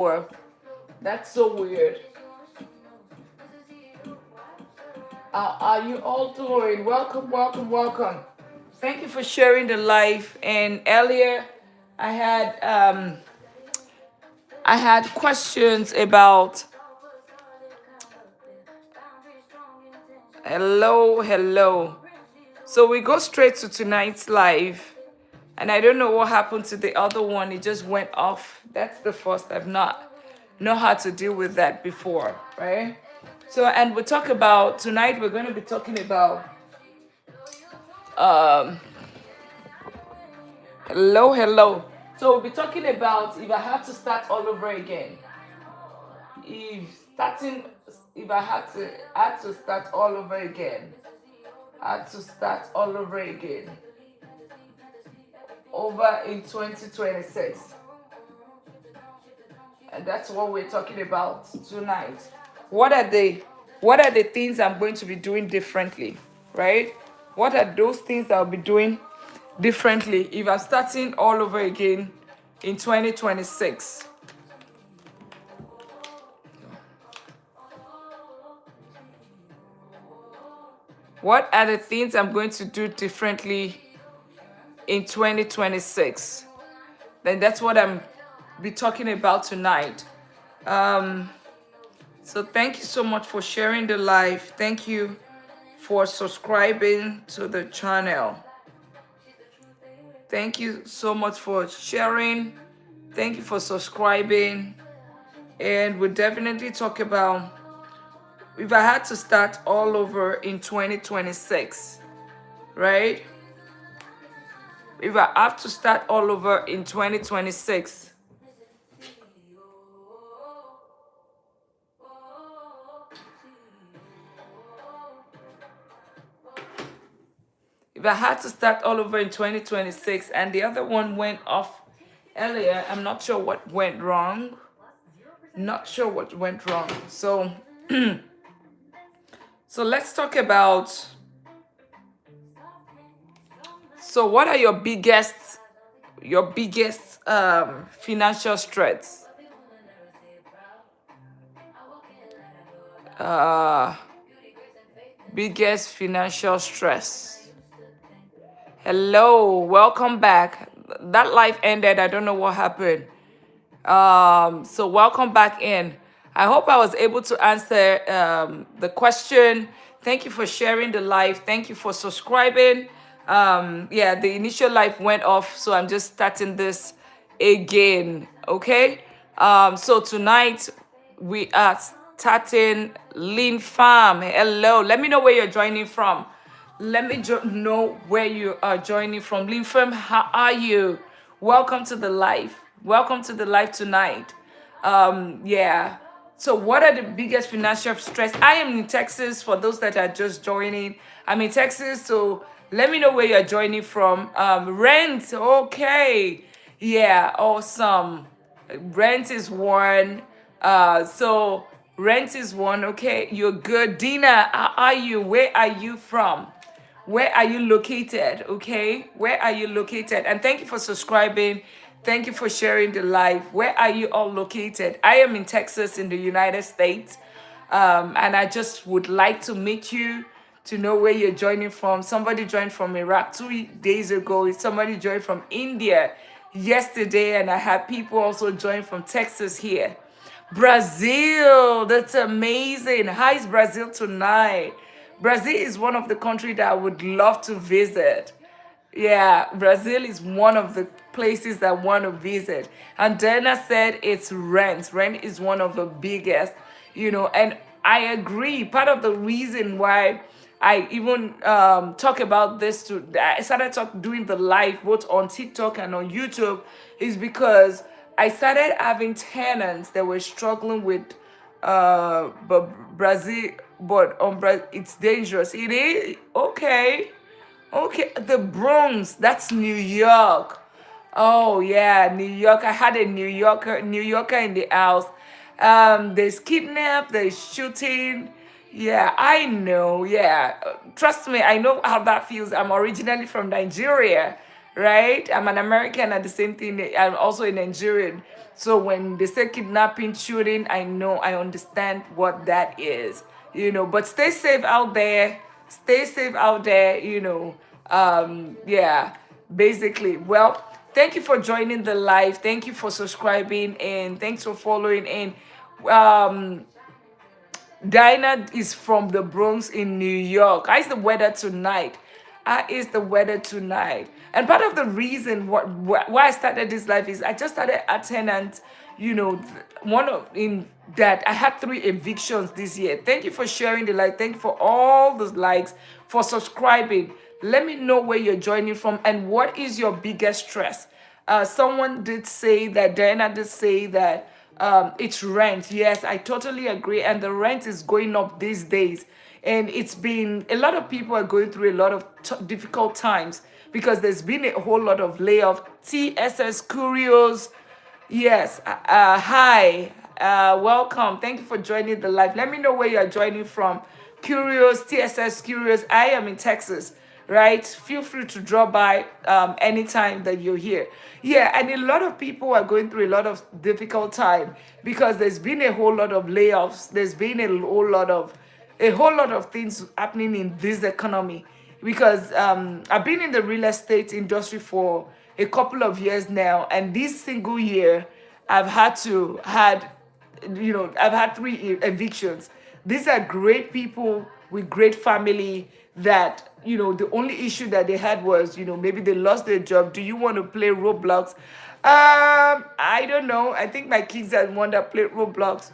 Or that's so weird. Are you all doing? Welcome, welcome, welcome. Thank you for sharing the live. And earlier, I had um, I had questions about hello, hello. So we go straight to tonight's live, and I don't know what happened to the other one. It just went off. That's the first. I've not know how to deal with that before, right? So, and we talk about tonight. We're going to be talking about um hello, hello. So we'll be talking about if I had to start all over again. If starting, if I had to start all over again, I had to start all over again, over in 2026, and that's what we're talking about tonight. What are the what are the things I'm going to be doing differently, right? What are those things that I'll be doing differently if I'm starting all over again in 2026? What are the things I'm going to do differently in 2026? Then that's what I'm be talking about tonight. Um, so thank you so much for sharing the live. Thank you for subscribing to the channel. Thank you so much for sharing. Thank you for subscribing. And we'll definitely talk about if I had to start all over in 2026, right? If I have to start all over in 2026, if I had to start all over in 2026 and the other one went off earlier, I'm not sure what went wrong. Not sure what went wrong. So so let's talk about, so what are your biggest financial stress? Uh biggest financial stress. Hello, welcome back. That live ended. I don't know what happened. So welcome back in. I hope I was able to answer the question. Thank you for sharing the live. Thank you for subscribing. Yeah, the initial live went off, so I'm just starting this again. Okay. So tonight we are starting Lean Farm. Hello. Let me know where you're joining from. Let me know where you are joining from. Lean Farm, how are you? Welcome to the live. Welcome to the live tonight. Yeah. So what are the biggest financial stress? I am in Texas for those that are just joining. I'm in Texas, so let me know where you're joining from. Rent, okay. Yeah, awesome. Rent is one. So rent is one. Okay, you're good. Dina, how are you? Where are you from? Where are you located? Okay, where are you located? And thank you for subscribing. Thank you for sharing the live. Where are you all located? I am in Texas in the United States. And I just would like to meet you to know where you're joining from. Somebody joined from Iraq 2 days ago. Somebody joined from India yesterday. And I had people also join from Texas here. Brazil, that's amazing. How is Brazil tonight? Brazil is one of the countries that I would love to visit. Yeah, Brazil is one of the places that I want to visit. And Dana said it's rent. Rent is one of the biggest, and I agree. Part of the reason why I even talk about this I started doing the live both on TikTok and on YouTube is because I started having tenants that were struggling with but Brazil, but it's dangerous. It is okay. Okay, the Bronx, that's New York. Oh yeah, New York. I had a New Yorker in the house. There's kidnap, there's shooting. Yeah, I know. Yeah, trust me, I know how that feels. I'm originally from Nigeria, right? I'm an American at the same thing. I'm also a Nigerian. So when they say kidnapping, shooting, I know, I understand what that is, but stay safe out there. Stay safe out there, yeah, basically. Well, thank you for joining the live. Thank you for subscribing, and thanks for following in. Um, Dinah is from the Bronx in New York. How is the weather tonight? How is the weather tonight? And part of the reason why I started this life is I just started a tenant, one of in that I had 3 evictions this year. Thank you for sharing the like. Thank you for all those likes, for subscribing. Let me know where you're joining from and what is your biggest stress. Someone did say that, Diana did say that it's rent. Yes, I totally agree. And the rent is going up these days. And it's been, a lot of people are going through a lot of difficult times because there's been a whole lot of layoff. TSS Curios, yes, hi, welcome. Thank you for joining the live. Let me know where you are joining from. Curious, TSS Curious. I am in Texas, right? Feel free to drop by anytime that you're here. Yeah, and a lot of people are going through a lot of difficult time because there's been a whole lot of layoffs. There's been a whole lot of things happening in this economy because I've been in the real estate industry for a couple of years now, and this single year I've had 3 evictions. These are great people with great family that, the only issue that they had was, maybe they lost their job. Do you want to play Roblox? I don't know. I think my kids are the one that play Roblox.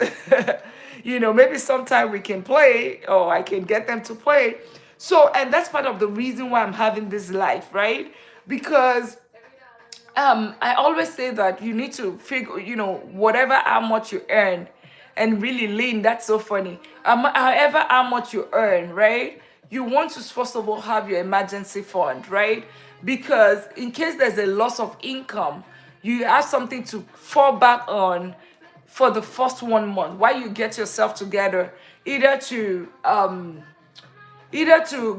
Maybe sometime we can play or I can get them to play. So, and that's part of the reason why I'm having this life, right? Because I always say that you need to figure, whatever how much you earn, and really lean. That's so funny. However, how much you earn, right? You want to first of all have your emergency fund, right? Because in case there's a loss of income, you have something to fall back on for the first 1 month while you get yourself together, either to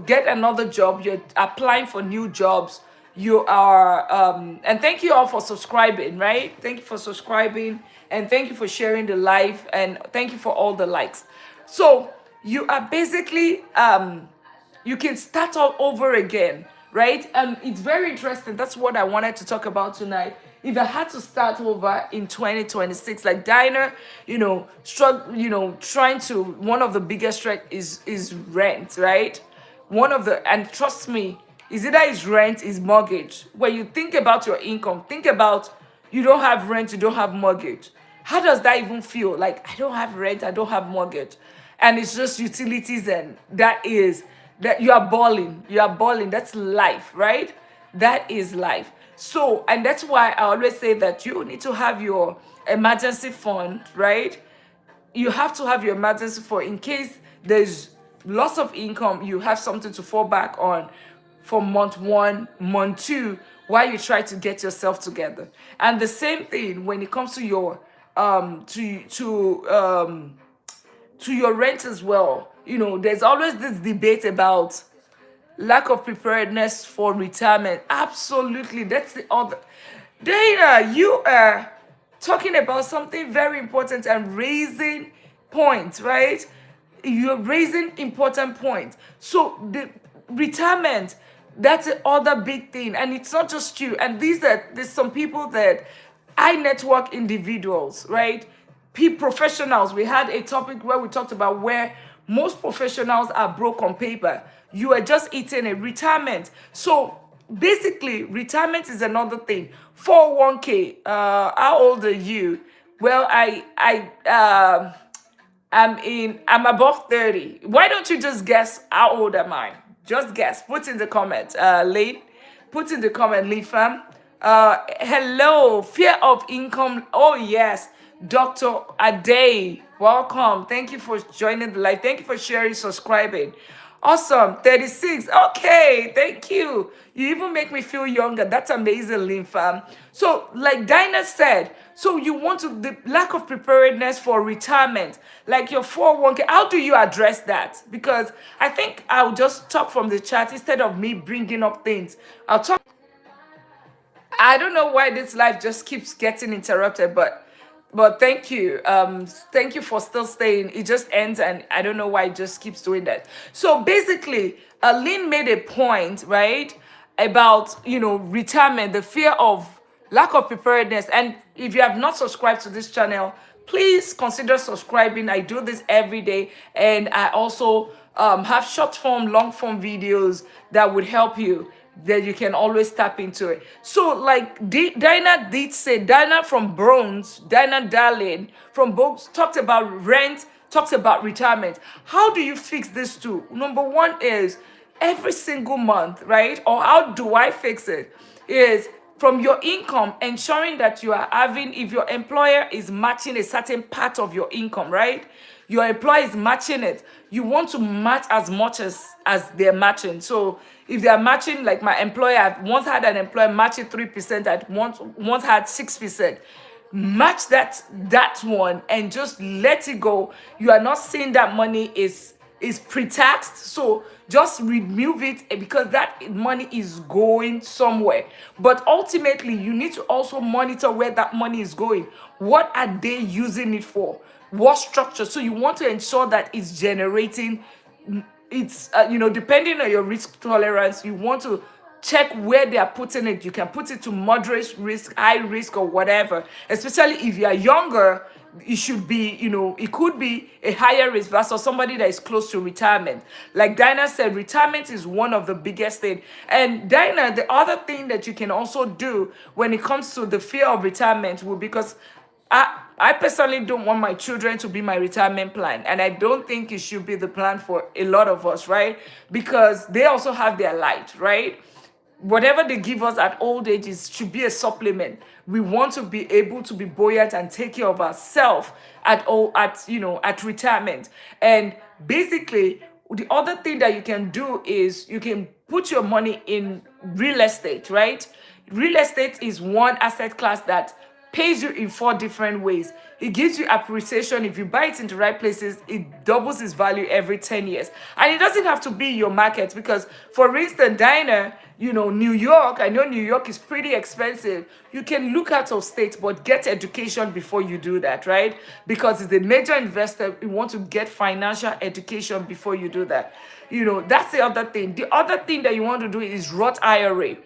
get another job, you're applying for new jobs, you are and thank you all for subscribing, right? Thank you for subscribing, and thank you for sharing the live, and thank you for all the likes. So you are basically you can start all over again, right? And it's very interesting. That's what I wanted to talk about tonight. If I had to start over in 2026, like Diner, trying to, one of the biggest threat is rent, right? And trust me, is either is rent, is mortgage. When you think about your income, think about, you don't have rent, you don't have mortgage. How does that even feel? Like, I don't have rent, I don't have mortgage, and it's just utilities, and that you are balling. That's life, right? That is life. So, and that's why I always say that you need to have your emergency fund, right? You have to have your emergency fund in case there's loss of income. You have something to fall back on for month 1, month 2, while you try to get yourself together. And the same thing when it comes to your to your rent as well. There's always this debate about lack of preparedness for retirement. Absolutely, that's the other. Dana, you are talking about something very important and raising points, right? You're raising important points. So the retirement, that's the other big thing, and it's not just you. And there's some people that I network individuals, right? Professionals. We had a topic where we talked about where most professionals are broke on paper. You are just eating a retirement. So basically, retirement is another thing. 401k. How old are you? Well, I'm above 30. Why don't you just guess how old am I? Just guess. Put in the comment, Lane. Put in the comment, Lee fam. Hello, fear of income. Oh yes, Dr. Ade, welcome. Thank you for joining the live. Thank you for sharing, subscribing. Awesome. 36. Okay, thank you. You even make me feel younger. That's amazing, Lynn fam. So, like Dinah said, so you want to, the lack of preparedness for retirement, like your 401k, how do you address that? Because I think I'll just talk from the chat instead of me bringing up things. I'll talk. I don't know why this life just keeps getting interrupted, but thank you. Thank you for still staying. It just ends, and I don't know why it just keeps doing that. So basically, Lynn made a point, right, about retirement, the fear of lack of preparedness. And if you have not subscribed to this channel, please consider subscribing. I do this every day, and I also have short form, long form videos that would help you, that you can always tap into it. So like Dinah did say, Dinah from Bronx, Dinah Darling from Bronx talked about rent, talks about retirement. How do you fix this too? Number one is every single month, right? Or how do I fix it? Is from your income, ensuring that you are having, if your employer is matching a certain part of your income, right? Your employer is matching it. You want to match as much as they're matching. So if they're matching, like my employer, I've once had an employer matching 3%, I once had 6%. Match that one and just let it go. You are not seeing that money is pre-taxed, so just remove it, because that money is going somewhere. But ultimately you need to also monitor where that money is going. What are they using it for? What structure? So you want to ensure that it's generating, it's depending on your risk tolerance, you want to check where they are putting it. You can put it to moderate risk, high risk, or whatever. Especially if you are younger, it should be, it could be a higher risk versus somebody that is close to retirement. Like Dinah said, retirement is one of the biggest thing. And Dinah, the other thing that you can also do when it comes to the fear of retirement will, because I personally don't want my children to be my retirement plan. And I don't think it should be the plan for a lot of us, right? Because they also have their light, right? Whatever they give us at old age should be a supplement. We want to be able to be buoyant and take care of ourselves at retirement. And basically, the other thing that you can do is you can put your money in real estate, right? Real estate is one asset class that pays you in 4 different ways. It gives you appreciation. If you buy it in the right places, it doubles its value every 10 years. And it doesn't have to be your market, because, for instance, Dinah, New York, I know New York is pretty expensive. You can look out of state, but get education before you do that, right? Because it's a major investor. You want to get financial education before you do that. That's the other thing. The other thing that you want to do is Roth IRA.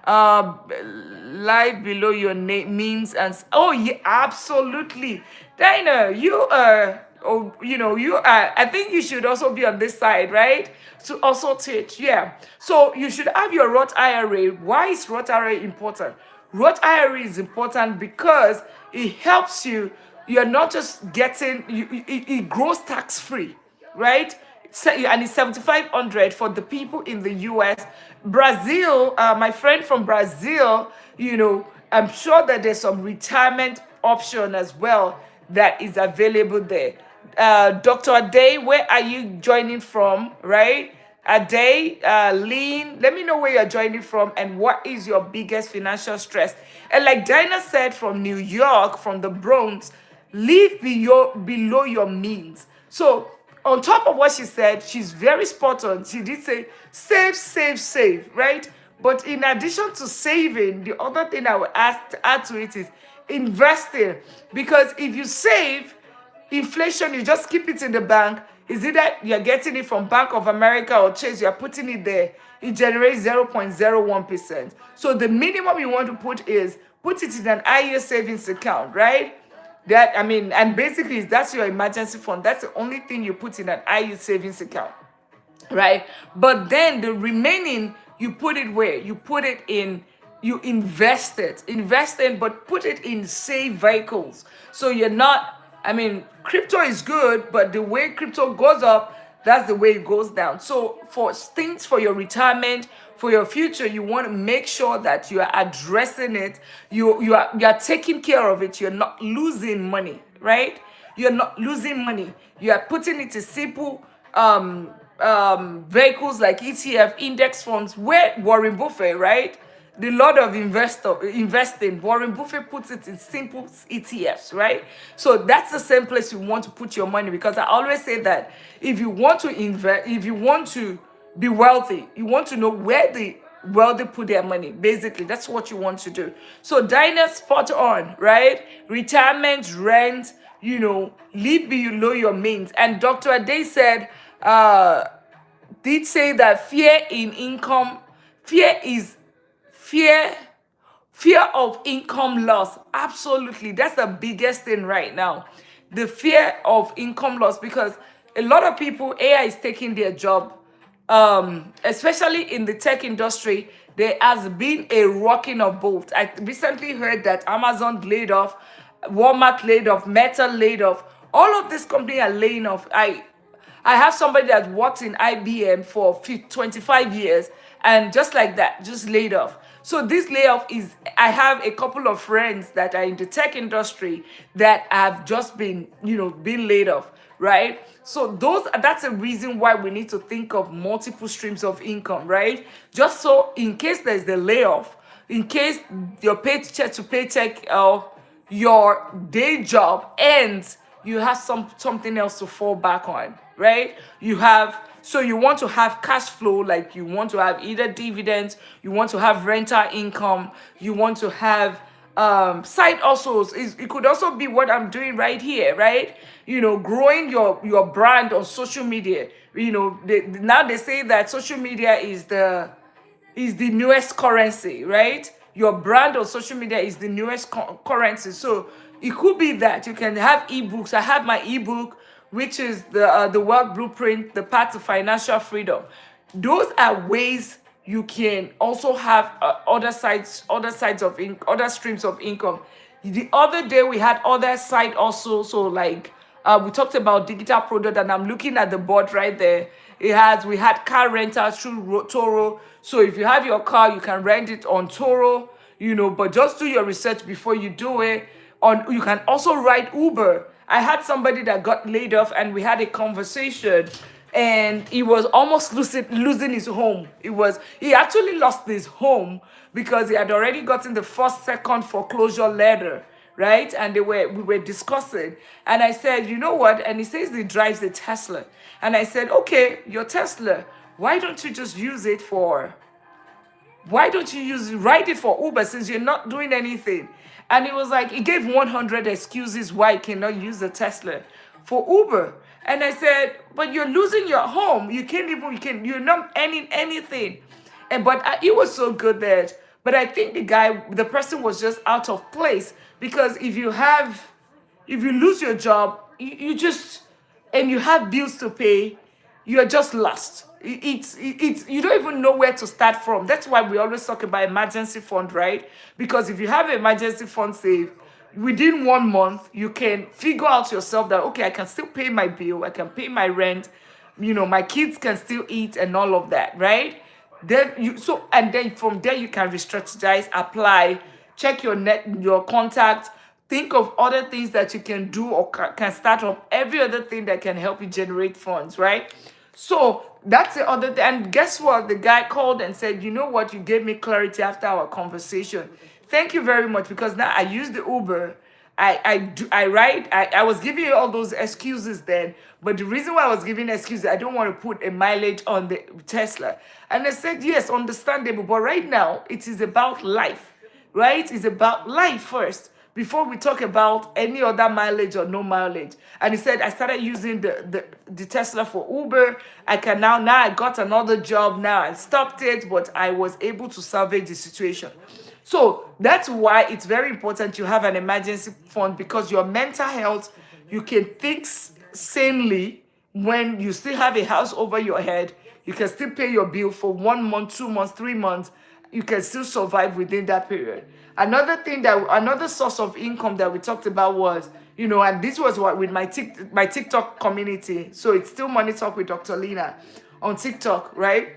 Live below your name means, and oh yeah, absolutely. Dinah, you are, I think you should also be on this side, right? To also teach. Yeah, so you should have your Roth IRA. Why is Roth IRA important? Roth IRA is important because it helps you. You're not just getting, it grows tax free, right? And it's 7,500 for the people in the US. Brazil, my friend from Brazil, I'm sure that there's some retirement option as well that is available there. Dr. Ade, where are you joining from, right? Ade, Lean, let me know where you're joining from and what is your biggest financial stress. And like Dinah said, from New York, from the Bronx, live below your means. So on top of what she said, she's very spot on. She did say, save, right? But in addition to saving, the other thing I would add to it is investing. Because if you save, inflation, you just keep it in the bank. Is it that you're getting it from Bank of America or Chase, you're putting it there, it generates 0.01%. So the minimum you want to put is, put it in an IU savings account, right? And basically that's your emergency fund. That's the only thing you put in an IU savings account, right? But then the remaining, you put it where? You put it in, you invest in, but put it in safe vehicles. So you're not, crypto is good, but the way crypto goes up, that's the way it goes down. So for things for your retirement, for your future, you want to make sure that you are addressing it. You are taking care of it. You're not losing money, right? You're not losing money. You are putting it in simple vehicles like ETF, index funds, where Warren Buffett, right? The Lord of investing, Warren Buffett puts it in simple ETFs, right? So that's the same place you want to put your money, because I always say that if you want to invest, if you want to be wealthy, you want to know where the wealthy put their money. Basically, that's what you want to do. So Dinah, spot on, right? Retirement, rent, live below your means. And Dr. Ade said, did say that fear is fear fear of income loss. Absolutely, that's the biggest thing right now, the fear of income loss, because a lot of people, AI is taking their job. Especially in the tech industry, there has been a rocking of both. I recently heard that Amazon laid off, Walmart laid off, Meta laid off. All of these companies are laying off. I have somebody that worked in IBM for 25 years, and just like that, just laid off. So this layoff is, I have a couple of friends that are in the tech industry that have just been, been laid off, right? So that's a reason why we need to think of multiple streams of income, right? Just so in case there's the layoff, in case your paycheck to paycheck, your day job ends, you have something else to fall back on, right? So you want to have cash flow, like you want to have either dividends, you want to have rental income, you want to have side hustles. It could also be what I'm doing right here, right? Growing your brand on social media. Now they say that social media is the newest currency, right? Your brand on social media is the newest currency. So it could be that you can have ebooks. I have my ebook, which is the Wealth Blueprint, the Path to Financial Freedom. Those are ways you can also have other streams of income. The other day we had other side also. So like we talked about digital product, and I'm looking at the board right there. We had car rental through Toro. So if you have your car, you can rent it on Toro, but just do your research before you do it. You can also ride Uber. I had somebody that got laid off, and we had a conversation, and he was almost losing his home. He actually lost his home because he had already gotten the second foreclosure letter, right? And we were discussing, and I said, you know what? And he says he drives a Tesla, and I said, okay, your Tesla, why don't you just ride it for Uber, since you're not doing anything? And he was like, he gave 100 excuses why he cannot use the Tesla for Uber. And I said, but you're losing your home. You're not earning anything. But it was so good that, but I think the person was just out of place, because if you lose your job, and you have bills to pay, you're just lost. It's you don't even know where to start from. That's why we always talk about emergency fund, right? Because if you have an emergency fund saved, within 1 month you can figure out yourself that, okay, I can still pay my bill, I can pay my rent, my kids can still eat and all of that, right? And then from there you can re-strategize, apply, check your contacts, think of other things that you can do or can start up, every other thing that can help you generate funds, right? So that's the other thing. And guess what? The guy called and said, you know what? You gave me clarity after our conversation. Thank you very much, because now I use the Uber. I ride. I was giving you all those excuses then, but the reason why I was giving excuses, I don't want to put a mileage on the Tesla. And I said, yes, understandable. But right now, it is about life, right? It's about life first, before we talk about any other mileage or no mileage. And he said, I started using the Tesla for Uber. I can now I got another job now. I stopped it, but I was able to salvage the situation. So that's why it's very important you have an emergency fund, because your mental health, you can think sanely when you still have a house over your head. You can still pay your bill for 1 month, 2 months, 3 months. You can still survive within that period. Another source of income that we talked about was, and this was what with my TikTok community. So it's still Money Talk with Dr. Lina on TikTok, right?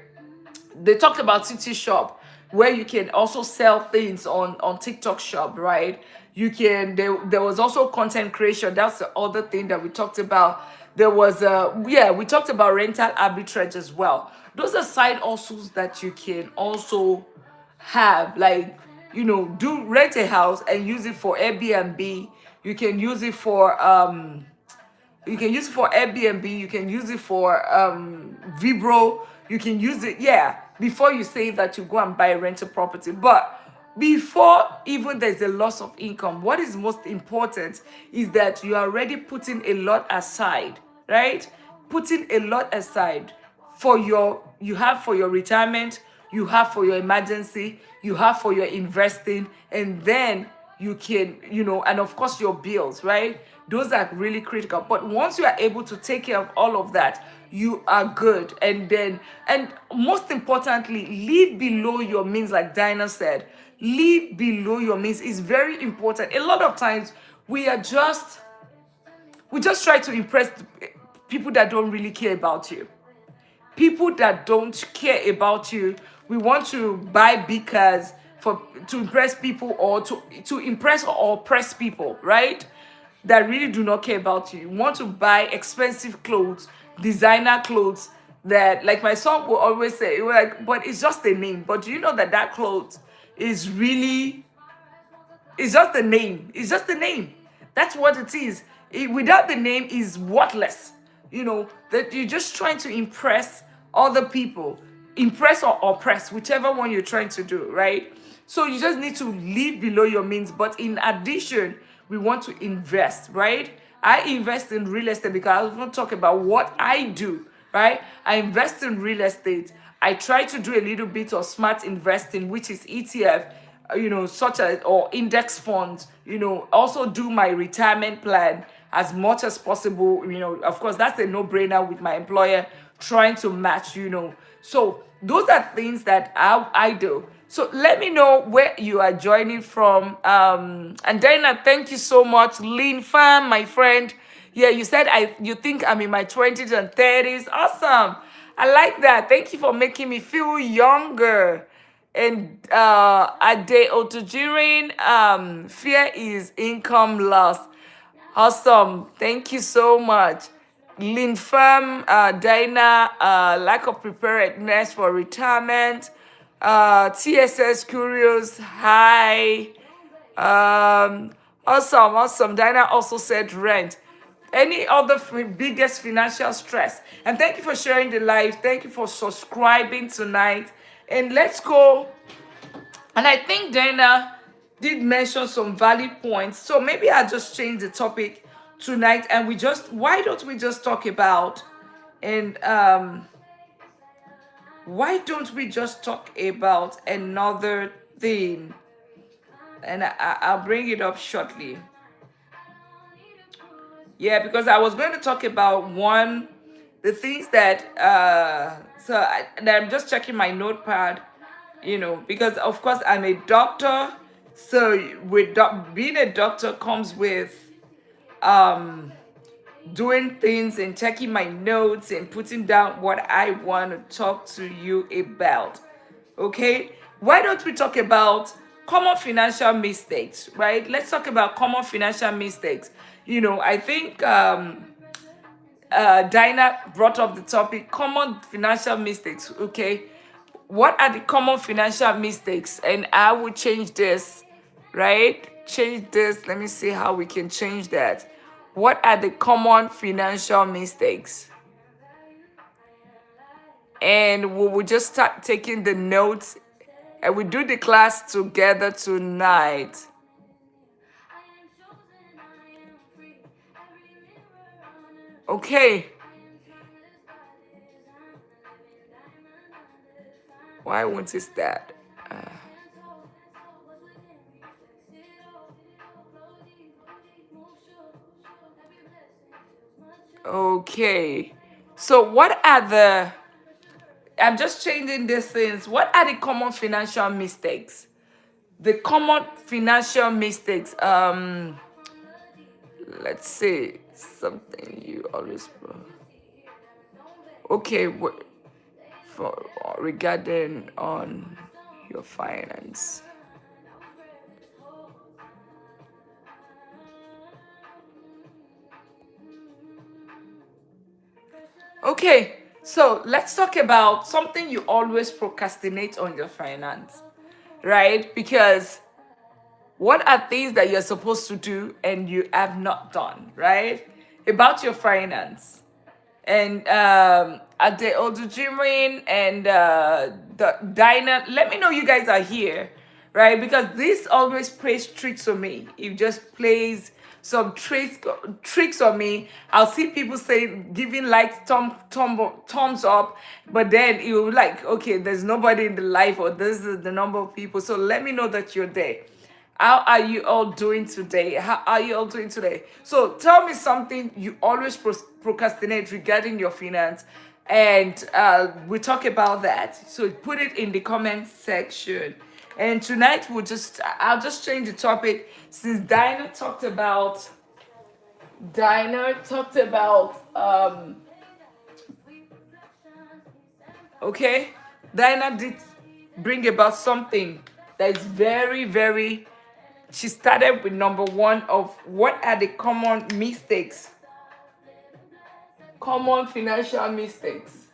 They talked about City Shop, where you can also sell things on TikTok Shop, right? There was also content creation. That's the other thing that we talked about. There was we talked about rental arbitrage as well. Those are side hustles that you can also have, like, do rent a house and use it for Airbnb. You can use it for Airbnb. You can use it for Vibro. You can use it, yeah, before you say that you go and buy a rental property. But before even there's a loss of income, what is most important is that you are already putting a lot aside, right? Putting a lot aside for you have for your retirement, you have for your emergency, you have for your investing, and then you can, and of course your bills, right? Those are really critical. But once you are able to take care of all of that, you are good. And most importantly, live below your means. Like Dinah said, live below your means is very important. A lot of times we just try to impress people that don't really care about you. People that don't care about you. We want to buy big cars to impress people, or to impress or oppress people, right? That really do not care about you. You want to buy expensive clothes, designer clothes, that, like my son will always say, like, but it's just a name. But do you know that that clothes is really, it's just the name. It's just the name. That's what it is. Without the name is worthless. That you're just trying to impress other people, impress or oppress, whichever one you're trying to do, right? So you just need to live below your means. But in addition, we want to invest, right? I invest in real estate because I want to talk about what I do, right? I invest in real estate. I try to do a little bit of smart investing, which is ETF, such as, or index funds, also do my retirement plan as much as possible. Of course, that's a no-brainer with my employer trying to match, So those are things that I do. So let me know where you are joining from. And Dana, thank you so much. Lean Fam, my friend. Yeah, you said you think I'm in my 20s and 30s. Awesome. I like that. Thank you for making me feel younger. And Ade Otojirin, fear is income loss. Awesome. Thank you so much. Lean Firm, Dana, lack of preparedness for retirement. TSS Curious, hi. Awesome. Dana also said rent. Any other biggest financial stress? And thank you for sharing the live. Thank you for subscribing tonight. And let's go. And I think Dana did mention some valid points. So maybe I'll just change the topic tonight, and why don't we just talk about, and why don't we just talk about another thing? And I'll bring it up shortly. Yeah, because I was going to talk about the things that, and I'm just checking my notepad, because of course I'm a doctor. So being a doctor comes with doing things and checking my notes and putting down what I want to talk to you about. Okay, why don't we talk about common financial mistakes, right? Let's talk about common financial mistakes. I think Dinah brought up the topic, common financial mistakes. Okay, what are the common financial mistakes? And I will change this, right? Change this. Let me see how we can change that. What are the common financial mistakes? And we will just start taking the notes, and we do the class together tonight. Okay. Why won't it start? Okay. So I'm just changing these things. What are the common financial mistakes? The common financial mistakes. Let's see, something you always. Okay, regarding on your finance. Okay, so let's talk about something you always procrastinate on your finance, right? Because what are things that you're supposed to do and you have not done, right? About your finance. and Ade Odujirin and the Dinah. Let me know you guys are here, right? Because this always plays tricks on me. It just plays some tricks on me. I'll see people say giving likes, thumbs up, but then you like, okay, there's nobody in the life, or this is the number of people. So let me know that you're there. How are you all doing today? How are you all doing today? So tell me something you always procrastinate regarding your finance, and we talk about that. So put it in the comment section. And tonight I'll just change the topic since Dinah talked about okay, Dinah did bring about something that is very, very. She started with number one of what are the common mistakes, common financial mistakes.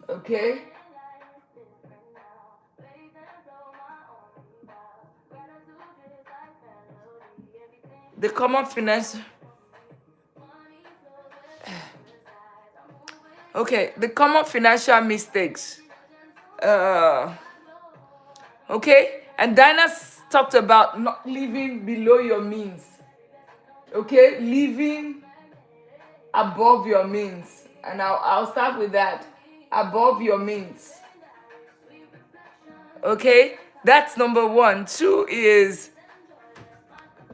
Okay. The common finance. Okay, the common financial mistakes. Uh, okay, and Dinah talked about not living below your means. Okay, living above your means, and I'll start with that. Above your means. Okay, that's number one. Two is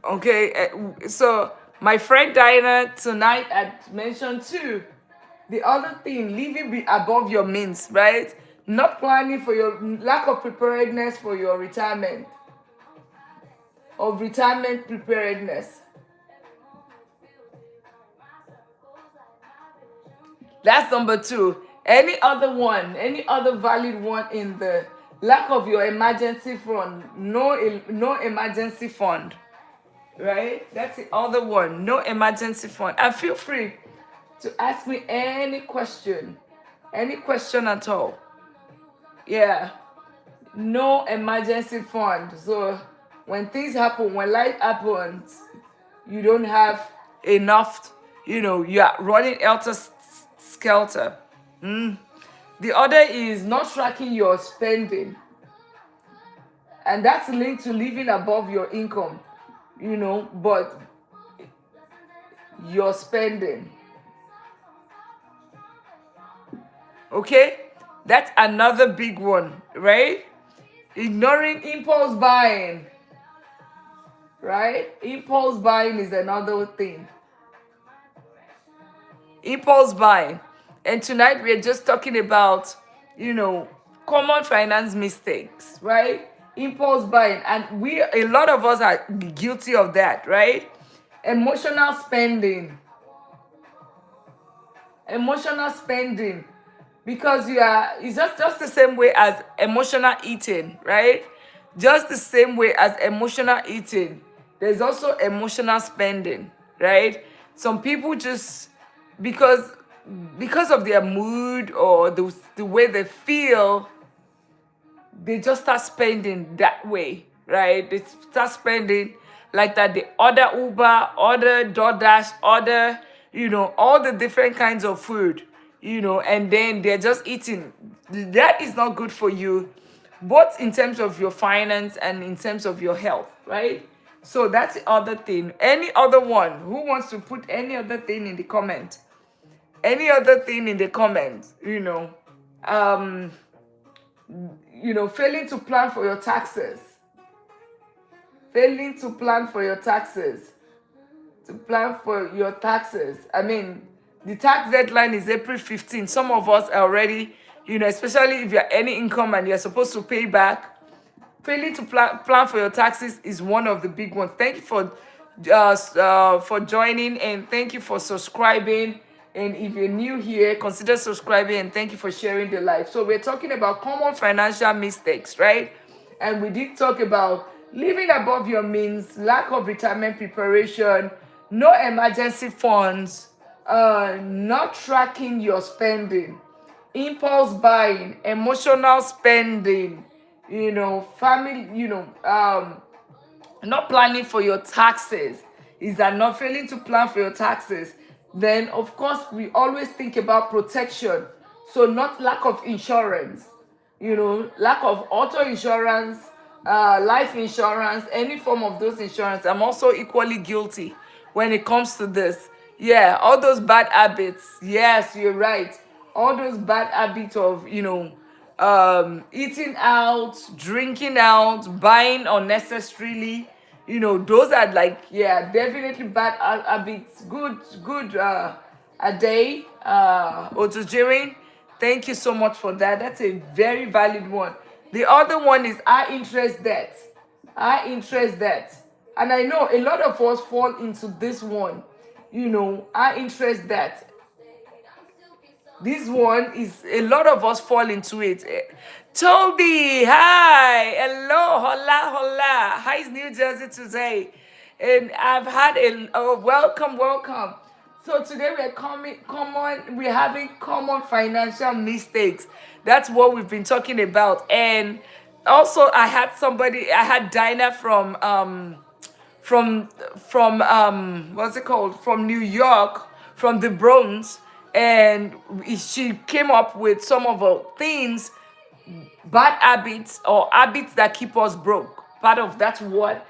okay. So my friend Dinah tonight had mentioned too. The other thing, living above your means, right? Not planning for your lack of preparedness for your retirement, of retirement preparedness. That's number two. Any other one, any other valid one in the lack of your emergency fund, no emergency fund, right? That's the other one, no emergency fund. And feel free to ask me any question at all. Yeah, no emergency fund. So when things happen, when life happens, you don't have enough, you are running helter skelter. The other is not tracking your spending, and that's linked to living above your income, but your spending. Okay, that's another big one, right? Ignoring impulse buying, right? Impulse buying is another thing. Impulse buying. And tonight we're just talking about, common finance mistakes, right? Impulse buying. And a lot of us are guilty of that, right? Emotional spending. Emotional spending. Because it's just the same way as emotional eating, right? Just the same way as emotional eating, there's also emotional spending, right? Some people just because of their mood or the way they feel, they just start spending that way, right? They start spending like that. They order Uber, order DoorDash, order, all the different kinds of food, and then they're just eating. That is not good for you, both in terms of your finance and in terms of your health, right? So that's the other thing. Any other one who wants to put any other thing in the comment? Any other thing in the comments, failing to plan for your taxes. Failing to plan for your taxes. To plan for your taxes. I mean, the tax deadline is April 15th. Some of us are already, especially if you're any income and you're supposed to pay back. Failing to plan for your taxes is one of the big ones. Thank you for joining, and thank you for subscribing. And if you're new here, consider subscribing, and thank you for sharing the live. So we're talking about common financial mistakes, right? And we did talk about living above your means, lack of retirement preparation, no emergency funds, not tracking your spending, impulse buying, emotional spending, family, not planning for your taxes. Is that not failing to plan for your taxes? Then, of course, we always think about protection. So, not lack of insurance, lack of auto insurance, life insurance, any form of those insurance. I'm also equally guilty when it comes to this. Yeah, all those bad habits. Yes, you're right. All those bad habits of, eating out, drinking out, buying unnecessarily, those are like, yeah, definitely bad habits. Good a day, Otojirin. Thank you so much for that. That's a very valid one. The other one is high interest debt. High interest debt. And I know a lot of us fall into this one, high interest debt. This one is a lot of us fall into it. Toby, hi, hello, hola, hola. How is New Jersey today? And I've had welcome. So today we're having common financial mistakes. That's what we've been talking about. And also I had Dinah from what's it called, from New York, from the Bronx, and she came up with some of her things, bad habits or habits that keep us broke. Part of that's what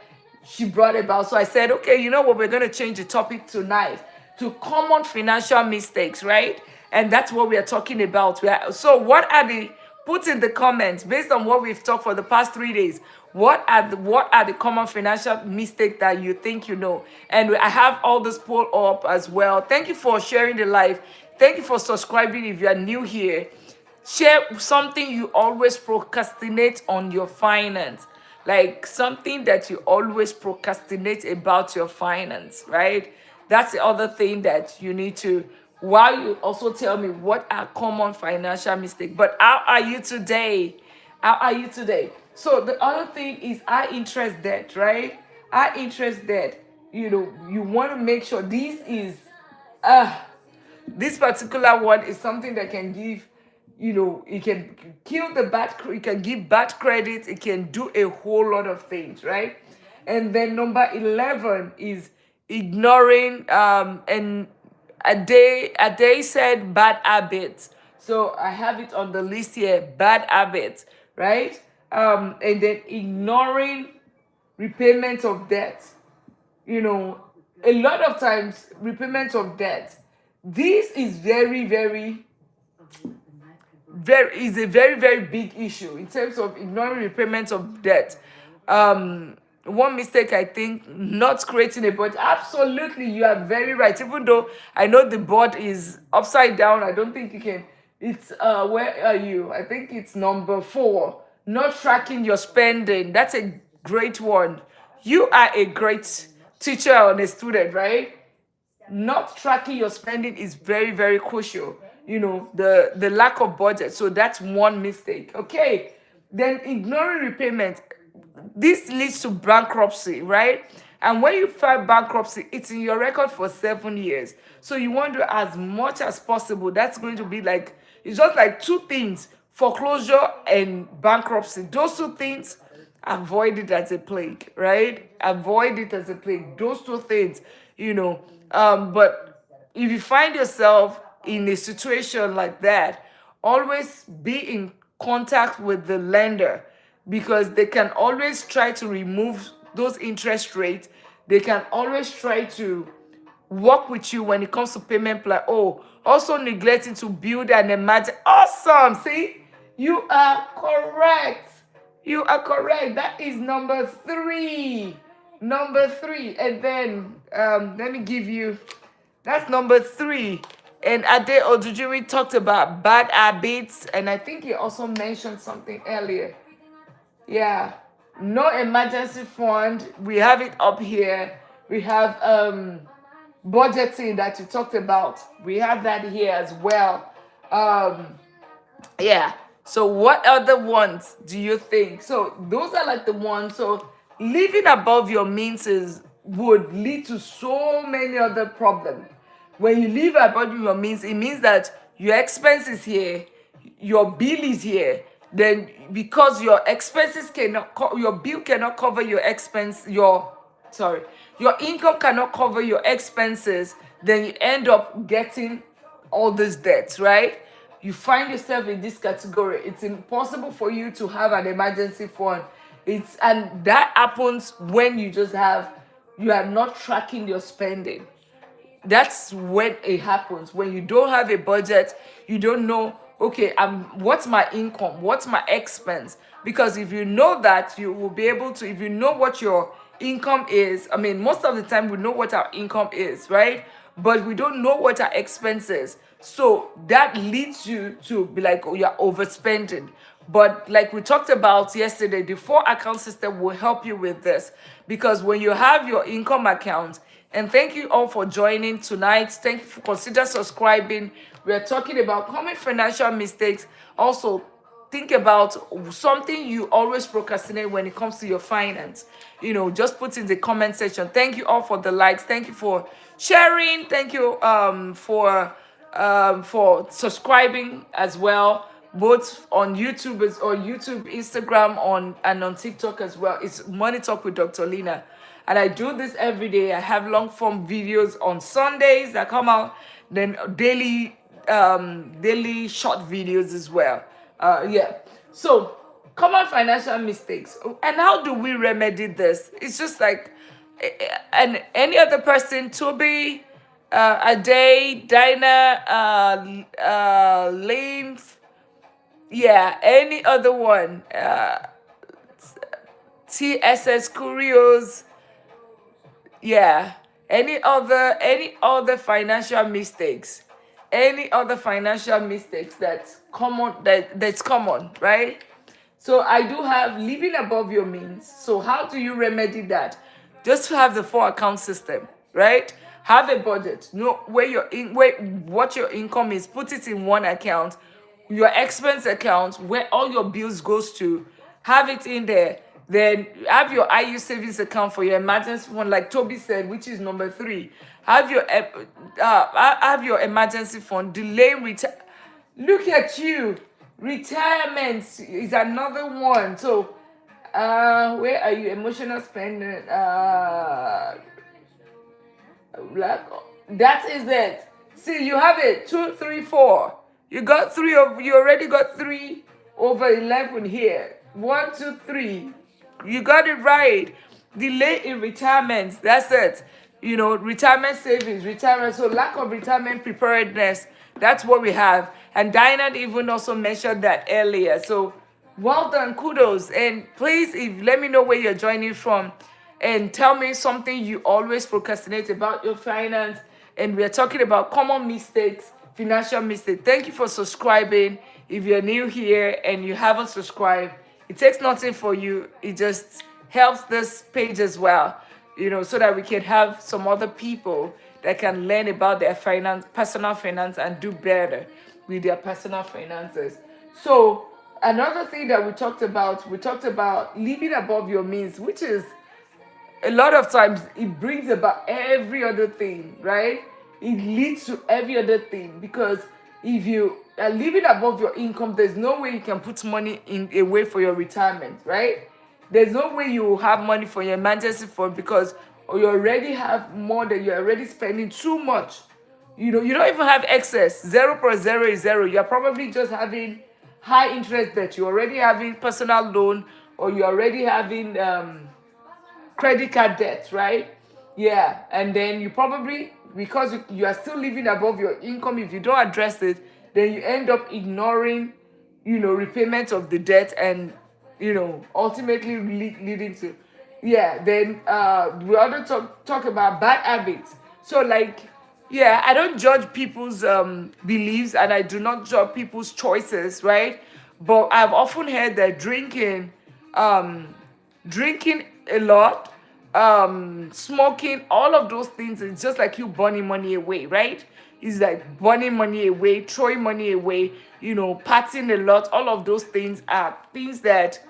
she brought about. So I said, okay, you know what, we're going to change the topic tonight to common financial mistakes, right? And that's what we are talking about. So what are the, put in the comments based on what we've talked for the past 3 days. What are the common financial mistakes that you think you know? And I have all this poll up as well. Thank you for sharing the live. Thank you for subscribing if you are new here. Share something you always procrastinate on your finance, like something that you always procrastinate about your finance, right? That's the other thing that you need to, while you also tell me what are common financial mistakes. But how are you today? How are you today? So the other thing is high interest debt, right? High interest debt. You want to make sure this particular one is something that can give, it can kill it can give bad credit, it can do a whole lot of things, right? And then number 11 is ignoring, and a day said bad habits. So I have it on the list here, bad habits, right? And then ignoring repayment of debt. A lot of times repayment of debt, this is is a very, very big issue in terms of ignoring repayment of debt. One mistake, I think, not creating a budget. Absolutely, you are very right. Even though I know the board is upside down, I don't think you can. It's where are you? I think it's number 4. Not tracking your spending. That's a great one. You are a great teacher and a student, right? Not tracking your spending is very, very crucial. The lack of budget. So that's one mistake. Okay. Then ignoring repayment. This leads to bankruptcy, right? And when you file bankruptcy, it's in your record for 7 years. So you want to, as much as possible, that's going to be like, it's just like two things: foreclosure and bankruptcy. Those two things, avoid it as a plague, right? Avoid it as a plague. Those two things, but if you find yourself in a situation like that, always be in contact with the lender, because they can always try to remove those interest rates. They can always try to work with you when it comes to payment plan. Oh, also neglecting to build an emergency. Awesome. See, you are correct. You are correct. That is number 3. Number 3. And then let me give you, that's number 3. And Ade Odujiri talked about bad habits, and I think he also mentioned something earlier. Yeah, no emergency fund. We have it up here. We have budgeting that you talked about. We have that here as well. Yeah. So what other ones do you think? So those are like the ones. So living above your means would lead to so many other problems. When you live above your means, it means that your expense is here, your bill is here. Then because your expenses cannot, your bill cannot cover your expense, your income cannot cover your expenses, then you end up getting all these debts, right? You find yourself in this category. It's impossible for you to have an emergency fund. And that happens when you are not tracking your spending. That's when it happens. When you don't have a budget, you don't know, okay, what's my income, what's my expense? Because if you know that, you will be able to, if you know what your income is, I mean, most of the time we know what our income is, right? But we don't know what our expense is. So that leads you to be like, oh, you're overspending. But like we talked about yesterday, the 4 account system will help you with this, because when you have your income account, and thank you all for joining tonight. Thank you for consider subscribing. We are talking about common financial mistakes. Also, think about something you always procrastinate when it comes to your finance. Just put in the comment section. Thank you all for the likes. Thank you for sharing. Thank you for subscribing as well, both on YouTube Instagram, and on TikTok as well. It's Money Talk with Dr. Lina. And I do this every day. I have long form videos on Sundays that come out, then daily short videos as well. Yeah. So, common financial mistakes. And how do we remedy this? It's just like, and any other person, Toby, Ade, Dinah, Lymph, yeah, any other one, TSS Curios, yeah, any other financial mistakes, that's common, right? So I do have living above your means. So how do you remedy that? Just to have the 4 account system, right? Have a budget. Know what your income is. Put it in one account. Your expense account, where all your bills goes to, have it in there. Then have your IU savings account for your emergency fund, like Toby said, which is number 3. Have your emergency fund. Delay Look at you. Retirement is another one. So, where are you? Emotional spending. That is it. See, you have it. 2, 3, 4. You already got 3 over 11 here. 1, 2, 3. You got it right. Delay in retirement. That's it. Retirement savings, retirement. So lack of retirement preparedness. That's what we have. And Dinah even also mentioned that earlier. So well done, kudos. And please, let me know where you're joining from, and tell me something you always procrastinate about your finance. And we are talking about common mistakes, financial mistakes. Thank you for subscribing. If you're new here and you haven't subscribed, it takes nothing for you. It just helps this page as well, so that we can have some other people that can learn about their personal finance, and do better with their personal finances. So another thing that we talked about living above your means, which is a lot of times it brings about every other thing, right? It leads to every other thing, because if you are living above your income, there's no way you can put money in away for your retirement, right? There's no way you will have money for your emergency fund, because you already have more than you're already spending too much. You don't even have excess. 0.0 is 0. You're probably just having high interest debt. You're already having personal loan, or you're already having credit card debt, right? Yeah. And then you probably, because you are still living above your income, if you don't address it, then you end up ignoring, repayment of the debt, and ultimately leading to, then we also talk about bad habits. So like, I don't judge people's beliefs, and I do not judge people's choices, right? But I've often heard that drinking a lot, smoking, all of those things, it's just like you burning money away, right? It's like burning money away, throwing money away, partying a lot. All of those things are things that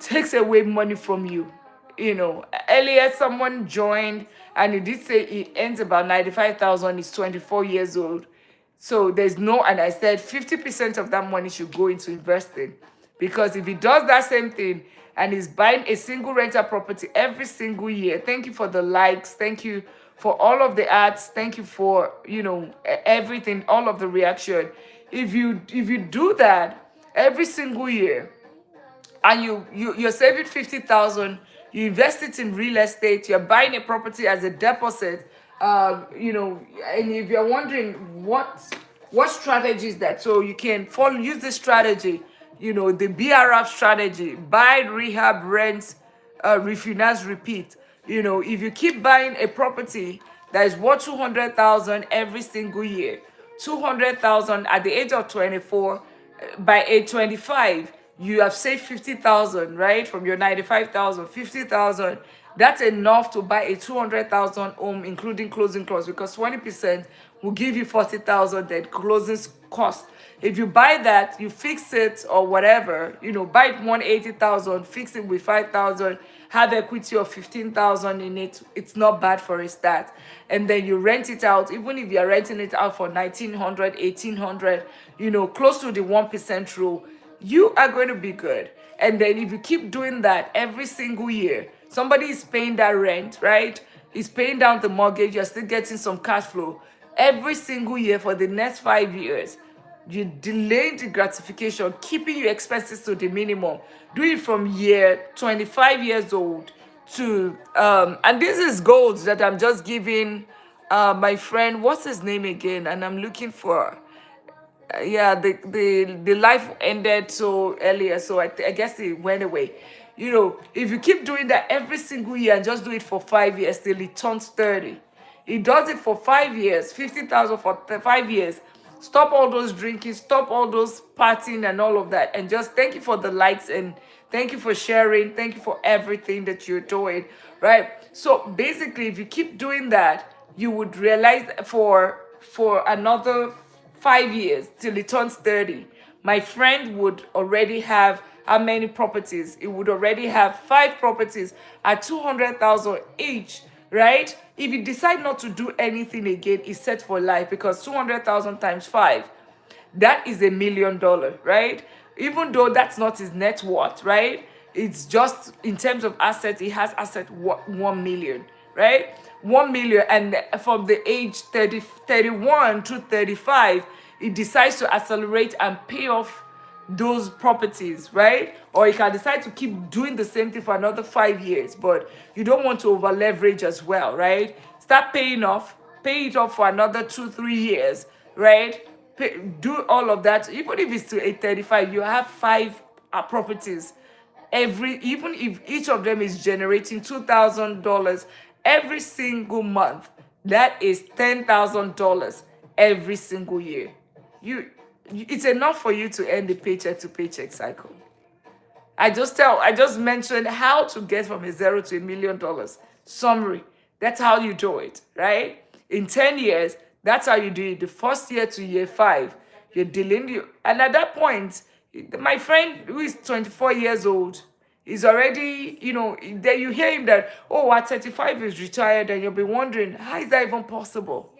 takes away money from you. Earlier someone joined, and he did say he earns about 95,000. He's 24 years old. So and I said 50% of that money should go into investing, because if he does that same thing and is buying a single rental property every single year. Thank you for the likes. Thank you for all of the ads. Thank you for, everything, all of the reaction. If you do that every single year, and you're saving 50,000, you invest it in real estate, you're buying a property as a deposit, and if you're wondering what strategy is that, so you can use this strategy, the BRF strategy: buy, rehab, rent, refinance, repeat. If you keep buying a property that is worth 200,000 every single year, 200,000 at the age of 24, by age 25, you have saved 50,000, right? From your 95,000, 50,000. That's enough to buy a 200,000 home, including closing costs, because 20% will give you 40,000 then closing cost. If you buy that, you fix it or whatever, buy it 180,000, fix it with 5,000, have equity of 15,000 in it. It's not bad for a start. And then you rent it out, even if you're renting it out for 1,900, 1,800, close to the 1% rule, you are going to be good. And then if you keep doing that every single year, somebody is paying that rent, right? He's paying down the mortgage, you're still getting some cash flow. Every single year for the next 5 years, you delay the gratification, keeping your expenses to the minimum. Do it from year 25 years old to, and this is gold that I'm just giving my friend, what's his name again? And I'm looking for, yeah, the life ended so earlier, so I guess it went away. If you keep doing that every single year and just do it for 5 years till it turns 30, he does it for 5 years, 50,000 for 5 years. Stop all those drinking, stop all those partying and all of that, and just thank you for the likes, and thank you for sharing, thank you for everything that you're doing, right? So basically, if you keep doing that, you would realize that for another 5 years till it turns 30, my friend would already have how many properties? It would already have 5 properties at 200,000 each, right? If you decide not to do anything again, it's set for life, because 200,000 times 5, that is $1 million, right? Even though that's not his net worth, right? It's just in terms of assets, he has asset 1 million, right? 1 million, and from the age 31 to 35, he decides to accelerate and pay off those properties, right? Or you can decide to keep doing the same thing for another 5 years, but you don't want to over leverage as well, right? Start pay it off for another 2-3 years, right? Do all of that. Even if it's to age 35, you have 5 properties. Even if each of them is generating $2,000 every single month, that is $10,000 every single year. It's enough for you to end the paycheck to paycheck cycle. I just mentioned how to get from a zero to $1 million. Summary. That's how you do it, right? In 10 years, that's how you do it. The first year to year 5, you're dealing, and at that point, my friend who is 24 years old is already, then you hear him that, oh, at 35 he's retired, and you'll be wondering, how is that even possible?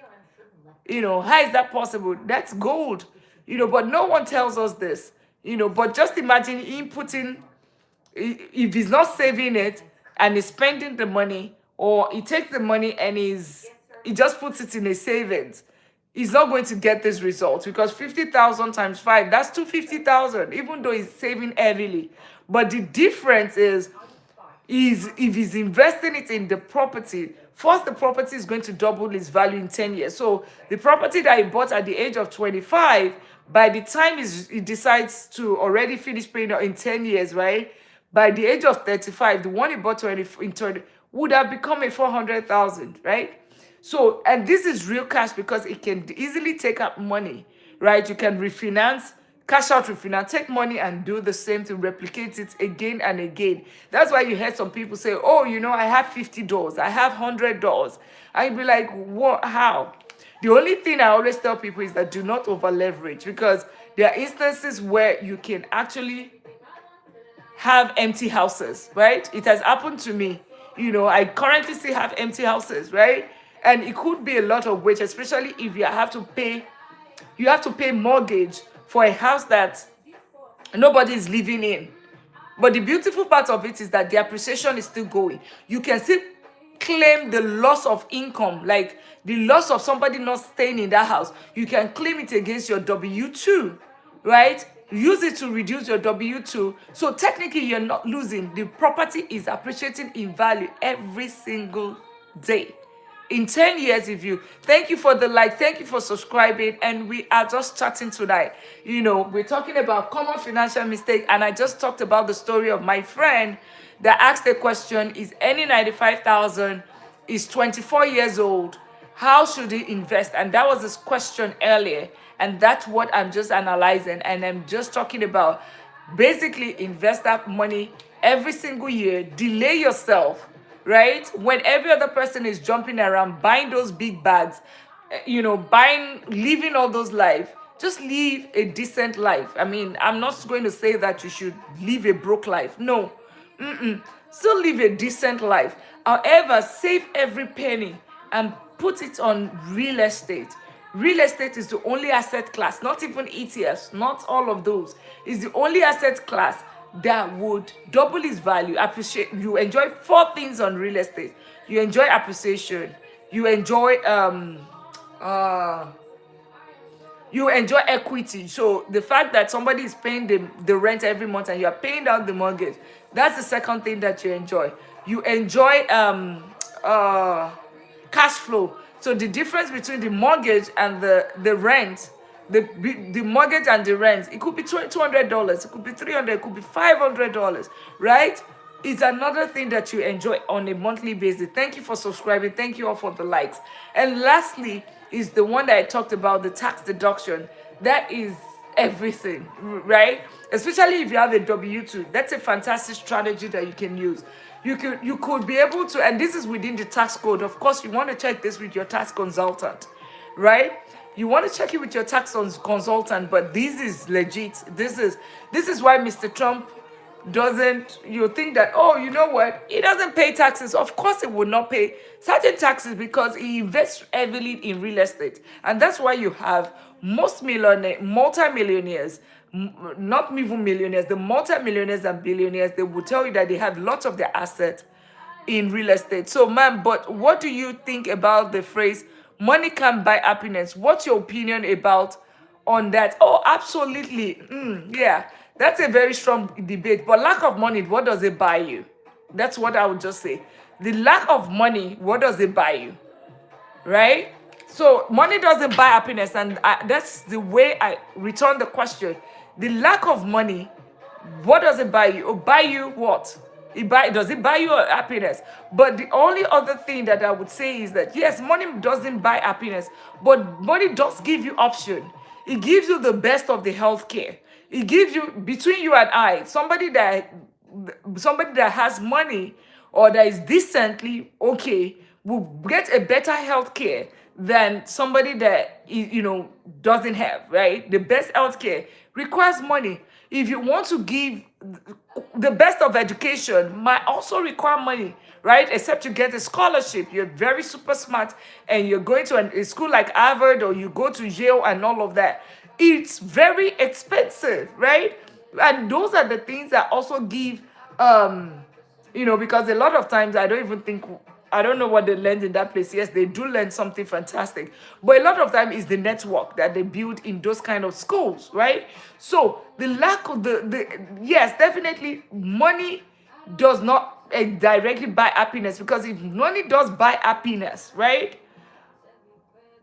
How is that possible? That's gold. But no one tells us this. But just imagine him putting, if he's not saving it and he's spending the money, or he takes the money and he just puts it in a savings, he's not going to get this result, because 50,000 times 5, that's 250,000, even though he's saving heavily. But the difference is if he's investing it in the property, first, the property is going to double its value in 10 years. So the property that he bought at the age of 25, by the time he decides to already finish paying in 10 years, right? By the age of 35, the one he bought in 20 would have become a 400,000, right? So, and this is real cash, because it can easily take out money, right? You can refinance, cash out, refinance, take money and do the same to replicate it again and again. That's why you heard some people say, oh, I have $50, I have $100. I'd be like, what? How? The only thing I always tell people is that do not over leverage, because there are instances where you can actually have empty houses, right? It has happened to me. I currently still have empty houses, right? And it could be a lot of weight, especially if you have to pay mortgage for a house that nobody is living in. But the beautiful part of it is that the appreciation is still going. You can still claim the loss of income, like the loss of somebody not staying in that house. You can claim it against your W-2, right? Use it to reduce your W-2. So technically, you're not losing. The property is appreciating in value every single day. In 10 years, if you thank you for the like, thank you for subscribing, and we are just chatting tonight. We're talking about common financial mistake, and I just talked about the story of my friend that asked the question: is any 95,000, is 24 years old, how should he invest? And that was his question earlier, and that's what I'm just analyzing, and I'm just talking about basically invest that money every single year, delay yourself, right? When every other person is jumping around buying those big bags, living all those life, just live a decent life. I mean, I'm not going to say that you should live a broke life. No. Still live a decent life. However, save every penny and put it on real estate. Real estate is the only asset class, not even ETFs, not all of those. Is the only asset class that would double its value. Appreciate. You enjoy four things on real estate. You enjoy appreciation. You enjoy you enjoy equity. So the fact that somebody is paying the rent every month and you are paying down the mortgage, that's the second thing that you enjoy. You enjoy cash flow. So the difference between the mortgage and the rent, the mortgage and the rent, it could be $200, it could be $300, it could be $500, right? It's another thing that you enjoy on a monthly basis. Thank you for subscribing. Thank you all for the likes. And lastly is the one that I talked about, the tax deduction. That is everything, right? Especially if you have a W-2. That's a fantastic strategy that you can use. You could be able to, and this is within the tax code. Of course, you want to check this with your tax consultant, right? You want to check it with your tax consultant, but this is legit. This is why Mr. Trump doesn't, you think that, oh, you know what, he doesn't pay taxes. Of course he would not pay certain taxes because he invests heavily in real estate. And that's why you have most multi-millionaires, not even millionaires, the multi-millionaires and billionaires, they will tell you that they have lots of their assets in real estate. So ma'am, but what do you think about the phrase money can buy happiness? What's your opinion about on that? Oh, absolutely. Yeah, that's a very strong debate. But lack of money, what does it buy you? That's what I would just say. The lack of money, what does it buy you? Right? So money doesn't buy happiness, and that's the way I return the question. The lack of money, what does it buy you? It buy you what? Does it buy you happiness? But the only other thing that I would say is that yes, money doesn't buy happiness, but money does give you option. It gives you the best of the healthcare. It gives you, between you and I, somebody that has money or that is decently okay will get a better healthcare than somebody that doesn't have, right? The best healthcare requires money. If you want to give the best of education, might also require money, right? Except you get a scholarship, you're very super smart, and you're going to a school like Harvard, or you go to Yale and all of that. It's very expensive, right? And those are the things that also give, because a lot of times I don't know what they learned in that place. Yes, they do learn something fantastic. But a lot of time is the network that they build in those kind of schools, right? So the lack of yes, definitely money does not directly buy happiness, because if money does buy happiness, right,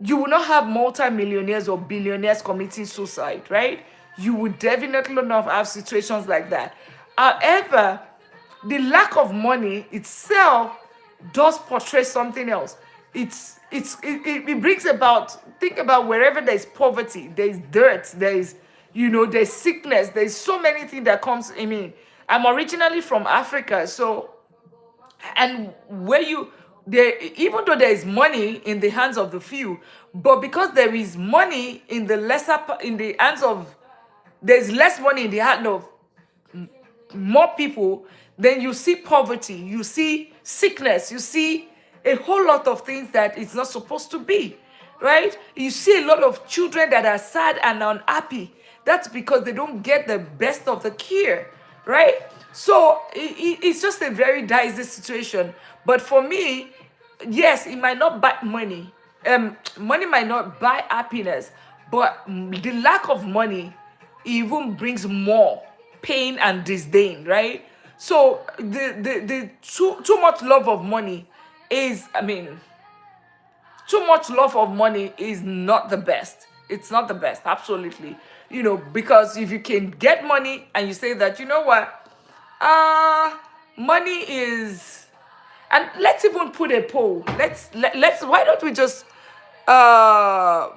you will not have multi-millionaires or billionaires committing suicide, right? You would definitely not have situations like that. However, the lack of money itself does portray something else. It brings about, think about wherever there's poverty, there's dirt, there's sickness, there's so many things that comes. I mean, I'm originally from Africa, so, and even though there is money in the hands of the few, but because there is money in the hands of, there's less money in the hand of more people, then you see poverty, you see sickness, you see a whole lot of things that it's not supposed to be, right? You see a lot of children that are sad and unhappy. That's because they don't get the best of the care, right? So it's just a very dicey situation. But for me, yes, it might not buy money. Money might not buy happiness, but the lack of money even brings more pain and disdain, right? So the too much love of money is, I mean, too much love of money is not the best. It's not the best, absolutely. Because if you can get money and you say that, you know what, uh money is, and let's even put a poll. Let's why don't we just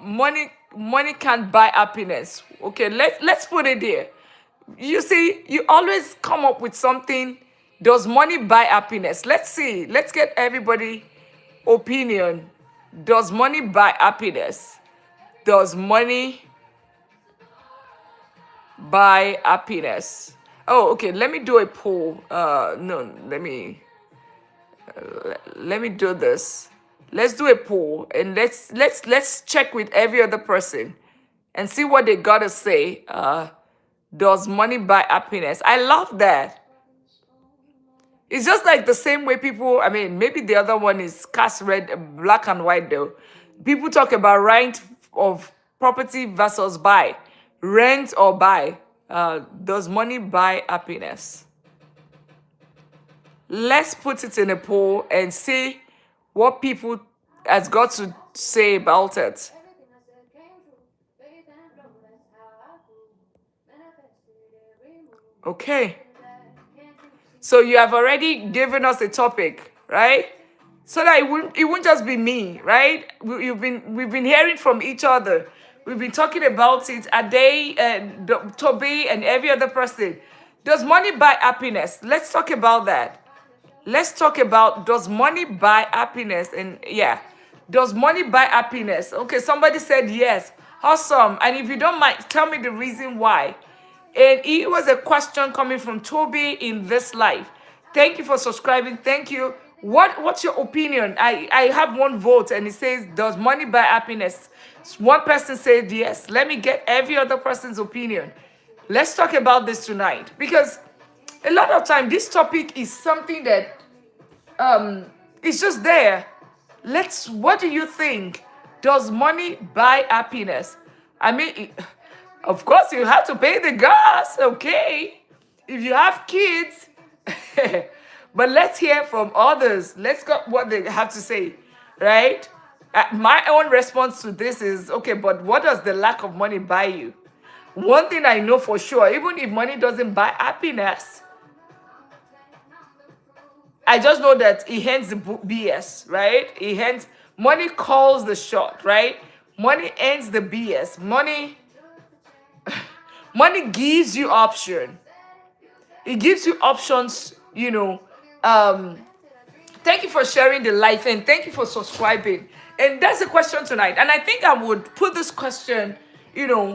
money can't buy happiness. Okay, let's put it there. You see, you always come up with something. Does money buy happiness? Let's see. Let's get everybody opinion. Does money buy happiness? Does money buy happiness? Oh, okay. Let me do a poll. No, let me do this. Let's do a poll and let's check with every other person and see what they gotta say. Does money buy happiness? I love that. It's just like the same way people, I mean, maybe the other one is cast red, black and white though. People talk about rent of property versus buy. Rent or buy. Does money buy happiness? Let's put it in a poll and see what people has got to say about it. Okay. So you have already given us a topic, right? So that it won't just be me, right? We've been hearing from each other. We've been talking about it. Ade and Toby and every other person. Does money buy happiness? Let's talk about that. Let's talk about, does money buy happiness? And yeah, does money buy happiness? Okay, somebody said yes. Awesome. And if you don't mind, tell me the reason why. And it was a question coming from Toby in this life. Thank you for subscribing. Thank you. What's your opinion? I have one vote and it says, does money buy happiness? One person said yes. Let me get every other person's opinion. Let's talk about this tonight, because a lot of time this topic is something that it's just there. What do you think? Does money buy happiness? I mean, of course you have to pay the gas, okay? If you have kids. But let's hear from others. Let's get what they have to say, right? My own response to this is, okay, but what does the lack of money buy you? One thing I know for sure, even if money doesn't buy happiness, I just know that it ends the BS, right? Money calls the shot, right? Money ends the BS. Money gives you option. It gives you options, Thank you for sharing the life and thank you for subscribing. And that's the question tonight. And I think I would put this question,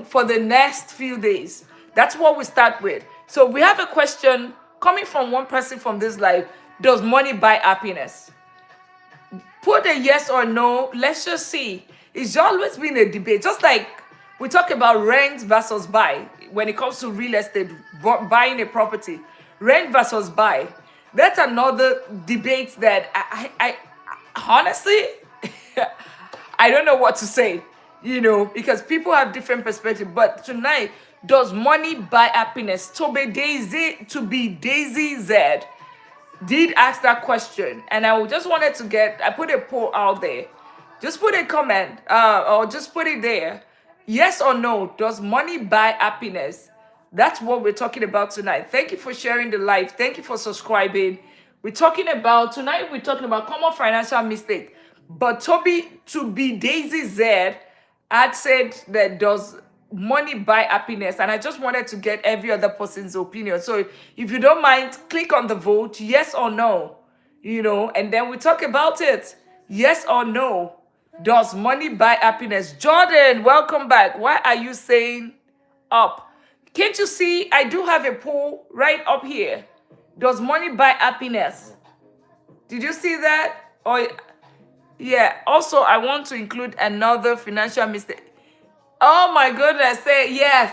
for the next few days. That's what we start with. So we have a question coming from one person from this life. Does money buy happiness? Put a yes or no. Let's just see. It's always been a debate. Just like we talk about rent versus buy when it comes to real estate, buying a property. Rent versus buy. That's another debate that I honestly, I don't know what to say, because people have different perspectives. But tonight, does money buy happiness? To be Daisy Z did ask that question, and I just wanted to I put a poll out there. Just put a comment, or just put it there. Yes or no, does money buy happiness? That's what we're talking about tonight. Thank you for sharing the live. Thank you for subscribing. Tonight we're talking about common financial mistake. But to be Daisy Z had said that does money buy happiness? And I just wanted to get every other person's opinion. So if you don't mind, click on the vote, yes or no, and then we talk about it. Yes or no, does money buy happiness? Jordan, welcome back. Why are you saying up? Can't you see I do have a poll right up here? Does money buy happiness? Did you see that? Or yeah, also I want to include another financial mistake. Oh my goodness, say yes.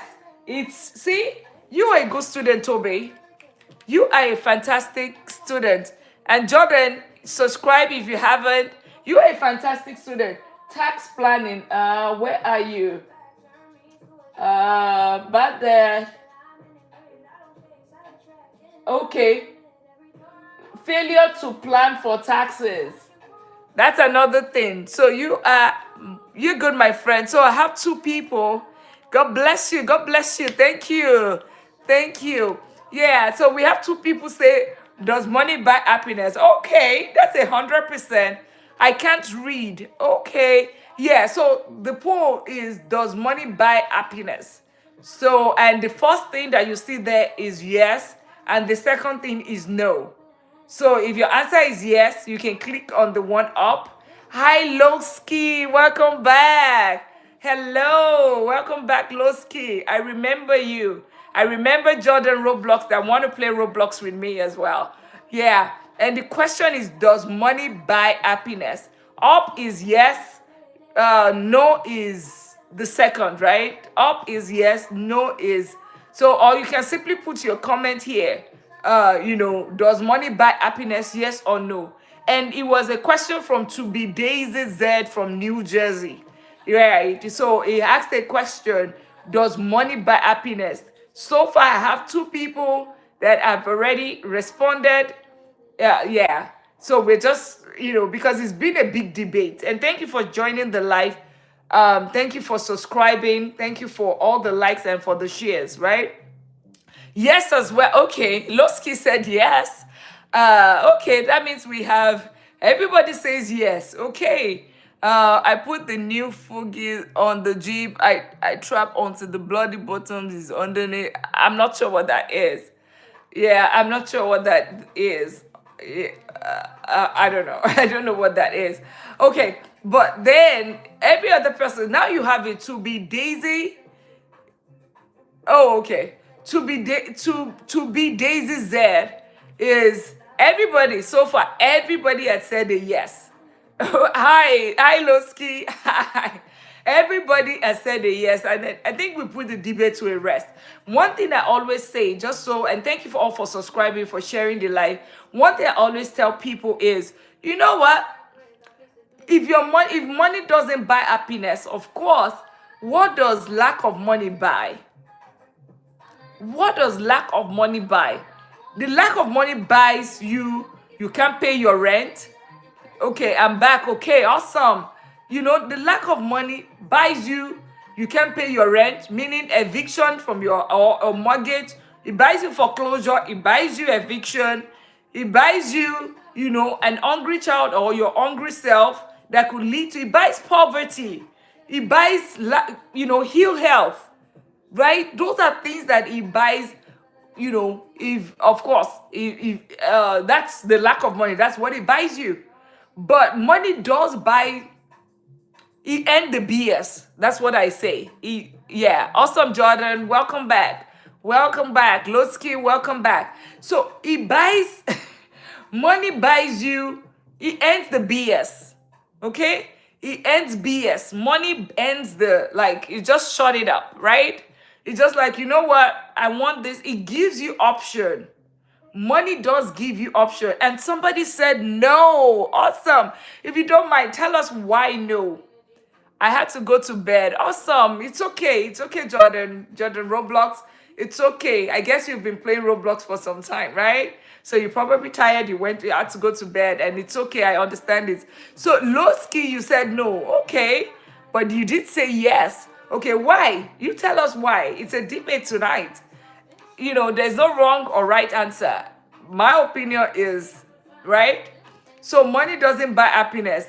See, you are a good student, Toby. You are a fantastic student. And Jordan, subscribe if you haven't. You are a fantastic student. Tax planning. Where are you? But there. Okay. Failure to plan for taxes. That's another thing. So you're good, my friend. So I have two people. God bless you. God bless you. Thank you. Thank you. Yeah. So we have two people say, does money buy happiness? Okay, that's 100%. I can't read. Okay. Yeah. So the poll is, does money buy happiness? So, and the first thing that you see there is yes, and the second thing is no. So if your answer is yes, you can click on the one up. Hi, Lowski. Welcome back. Hello. Welcome back, Lowski. I remember you. I remember Jordan Roblox that want to play Roblox with me as well. Yeah. And the question is, does money buy happiness? Up is yes. No is the second, right? Up is yes. No is. So, or you can simply put your comment here. Does money buy happiness? Yes or no? And it was a question from To Be Daisy Z from New Jersey. Right. So he asked a question, does money buy happiness? So far, I have two people that have already responded. Yeah. So we're just, because it's been a big debate. And thank you for joining the live. Thank you for subscribing. Thank you for all the likes and for the shares, right? Yes, as well. Okay, Losky said yes. Okay, that means we have everybody says yes. Okay. I put the new Fugi on the Jeep. I trap onto the bloody bottoms is underneath. I'm not sure what that is. Yeah, I'm not sure what that is. Yeah, I don't know. I don't know what that is. Okay, but then every other person, now you have it To Be Daisy. Oh, okay. To be Daisy Z is everybody so far. Everybody had said a yes. Hi, Losky. Hi. Everybody has said a yes, and then I think we put the debate to a rest. One thing I always say, just so, and thank you for all for subscribing, for sharing the live. One thing I always tell people is, you know what? If money doesn't buy happiness, of course, what does lack of money buy? What does lack of money buy? The lack of money buys you can't pay your rent. Okay, I'm back. Okay, awesome. The lack of money buys you can't pay your rent, meaning eviction from your or mortgage. It buys you foreclosure, it buys you eviction, it buys you, an hungry child or your hungry self that could lead to, it buys poverty, it buys, ill health. Right? Those are things that he buys, if of course, if that's the lack of money, that's what he buys you. But money does buy, he end the BS. That's what I say. Yeah, awesome, Jordan. Welcome back. Welcome back. Lotsky, welcome back. So he buys, money buys you, he ends the BS. Okay? It ends BS. Money ends you just shut it up, right? It's just like, you know what? I want this. It gives you option. Money does give you option. And somebody said no. Awesome. If you don't mind, tell us why no. I had to go to bed. Awesome. It's okay. It's okay, Jordan. Jordan Roblox. It's okay. I guess you've been playing Roblox for some time, right? So you're probably tired. You had to go to bed, and it's okay. I understand it. So Lowski, you said no. Okay. But you did say yes. Okay, why? You tell us why. It's a debate tonight. There's no wrong or right answer. My opinion is, right? So money doesn't buy happiness.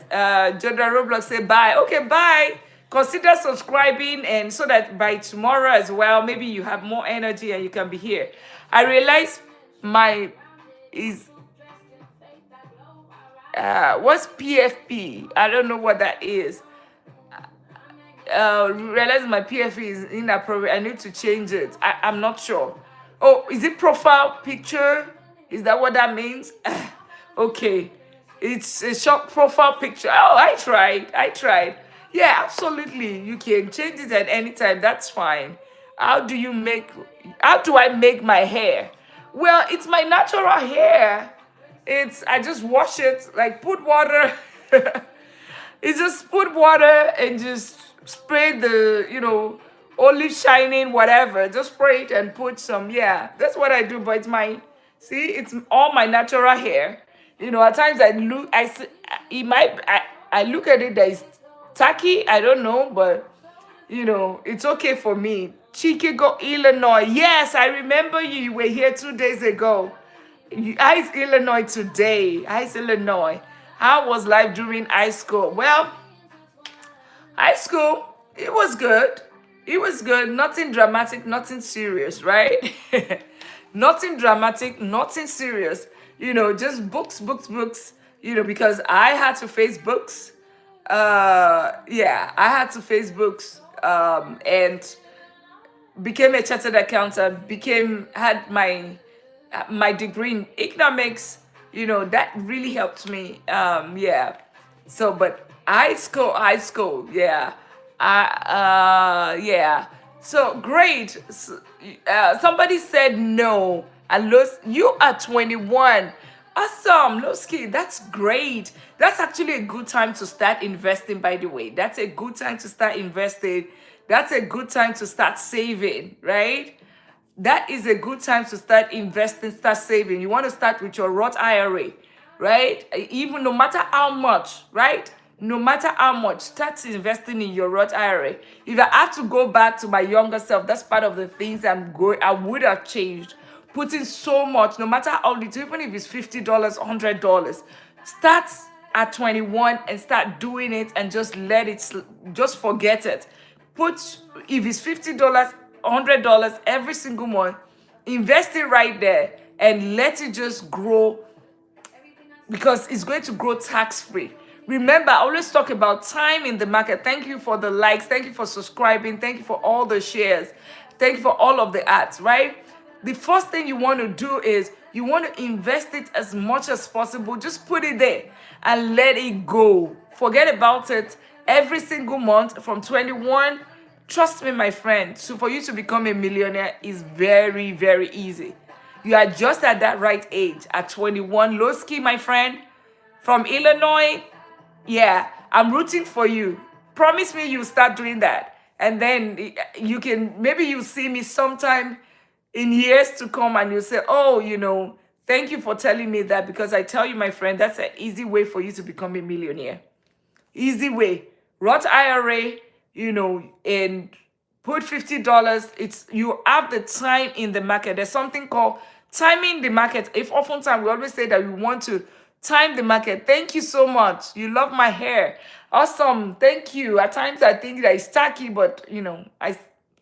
Jordan Roblox say bye. Okay, bye. Consider subscribing, and so that by tomorrow as well, maybe you have more energy and you can be here. I realize what's PFP? I don't know what that is. Realize my PFP is inappropriate. I need to change it. I'm not sure. Oh, is it profile picture? Is that what that means? Okay. It's a short profile picture. Oh, I tried. Yeah, absolutely. You can change it at any time. That's fine. How do I make my hair? Well, it's my natural hair. I just wash it, like put water. It's just put water and just spray the, olive shining, whatever. Just spray it and put some, yeah. That's what I do, but it's all my natural hair. At times I look at it that it's tacky, I don't know, but it's okay for me. Chicago, Illinois. Yes, I remember you. You were here 2 days ago. How's Illinois today? How's Illinois? How was life during high school? Well, high school, it was good. It was good. Nothing dramatic, nothing serious, right? Nothing dramatic, nothing serious. Just books, books, books. Because I had to face books. Yeah, I had to face books. And became a chartered accountant, had my degree in economics. That really helped me. Yeah. So, but high school, yeah. Yeah. So great. Somebody said no. You are 21. Awesome, Lowski, that's great. That's actually a good time to start investing, by the way. That's a good time to start investing. That's a good time to start saving, right? That is a good time to start investing, start saving. You want to start with your Roth IRA, right? Even no matter how much, right? No matter how much, start investing in your Roth IRA. If I have to go back to my younger self, that's part of the things I would have changed. Putting so much, no matter how little, even if it's $50, $100, start at 21 and start doing it and just just forget it. If it's $50, $100 every single month, invest it right there and let it just grow, because it's going to grow tax-free. Remember, I always talk about time in the market. Thank you for the likes. Thank you for subscribing. Thank you for all the shares. Thank you for all of the ads, right? The first thing you want to do is you want to invest it as much as possible. Just put it there and let it go. Forget about it every single month from 21. Trust me, my friend. So for you to become a millionaire is very, very easy. You are just at that right age at 21. Lowski, my friend, from Illinois. Yeah, I'm rooting for you. Promise me you'll start doing that. And then maybe you'll see me sometime in years to come and you say, oh, thank you for telling me that, because I tell you, my friend, that's an easy way for you to become a millionaire. Easy way. Roth IRA, and put $50. You have the time in the market. There's something called timing the market. Oftentimes we always say that we want to time the market. Thank you so much. You love my hair. Awesome. Thank you. At times I think that it's tacky, but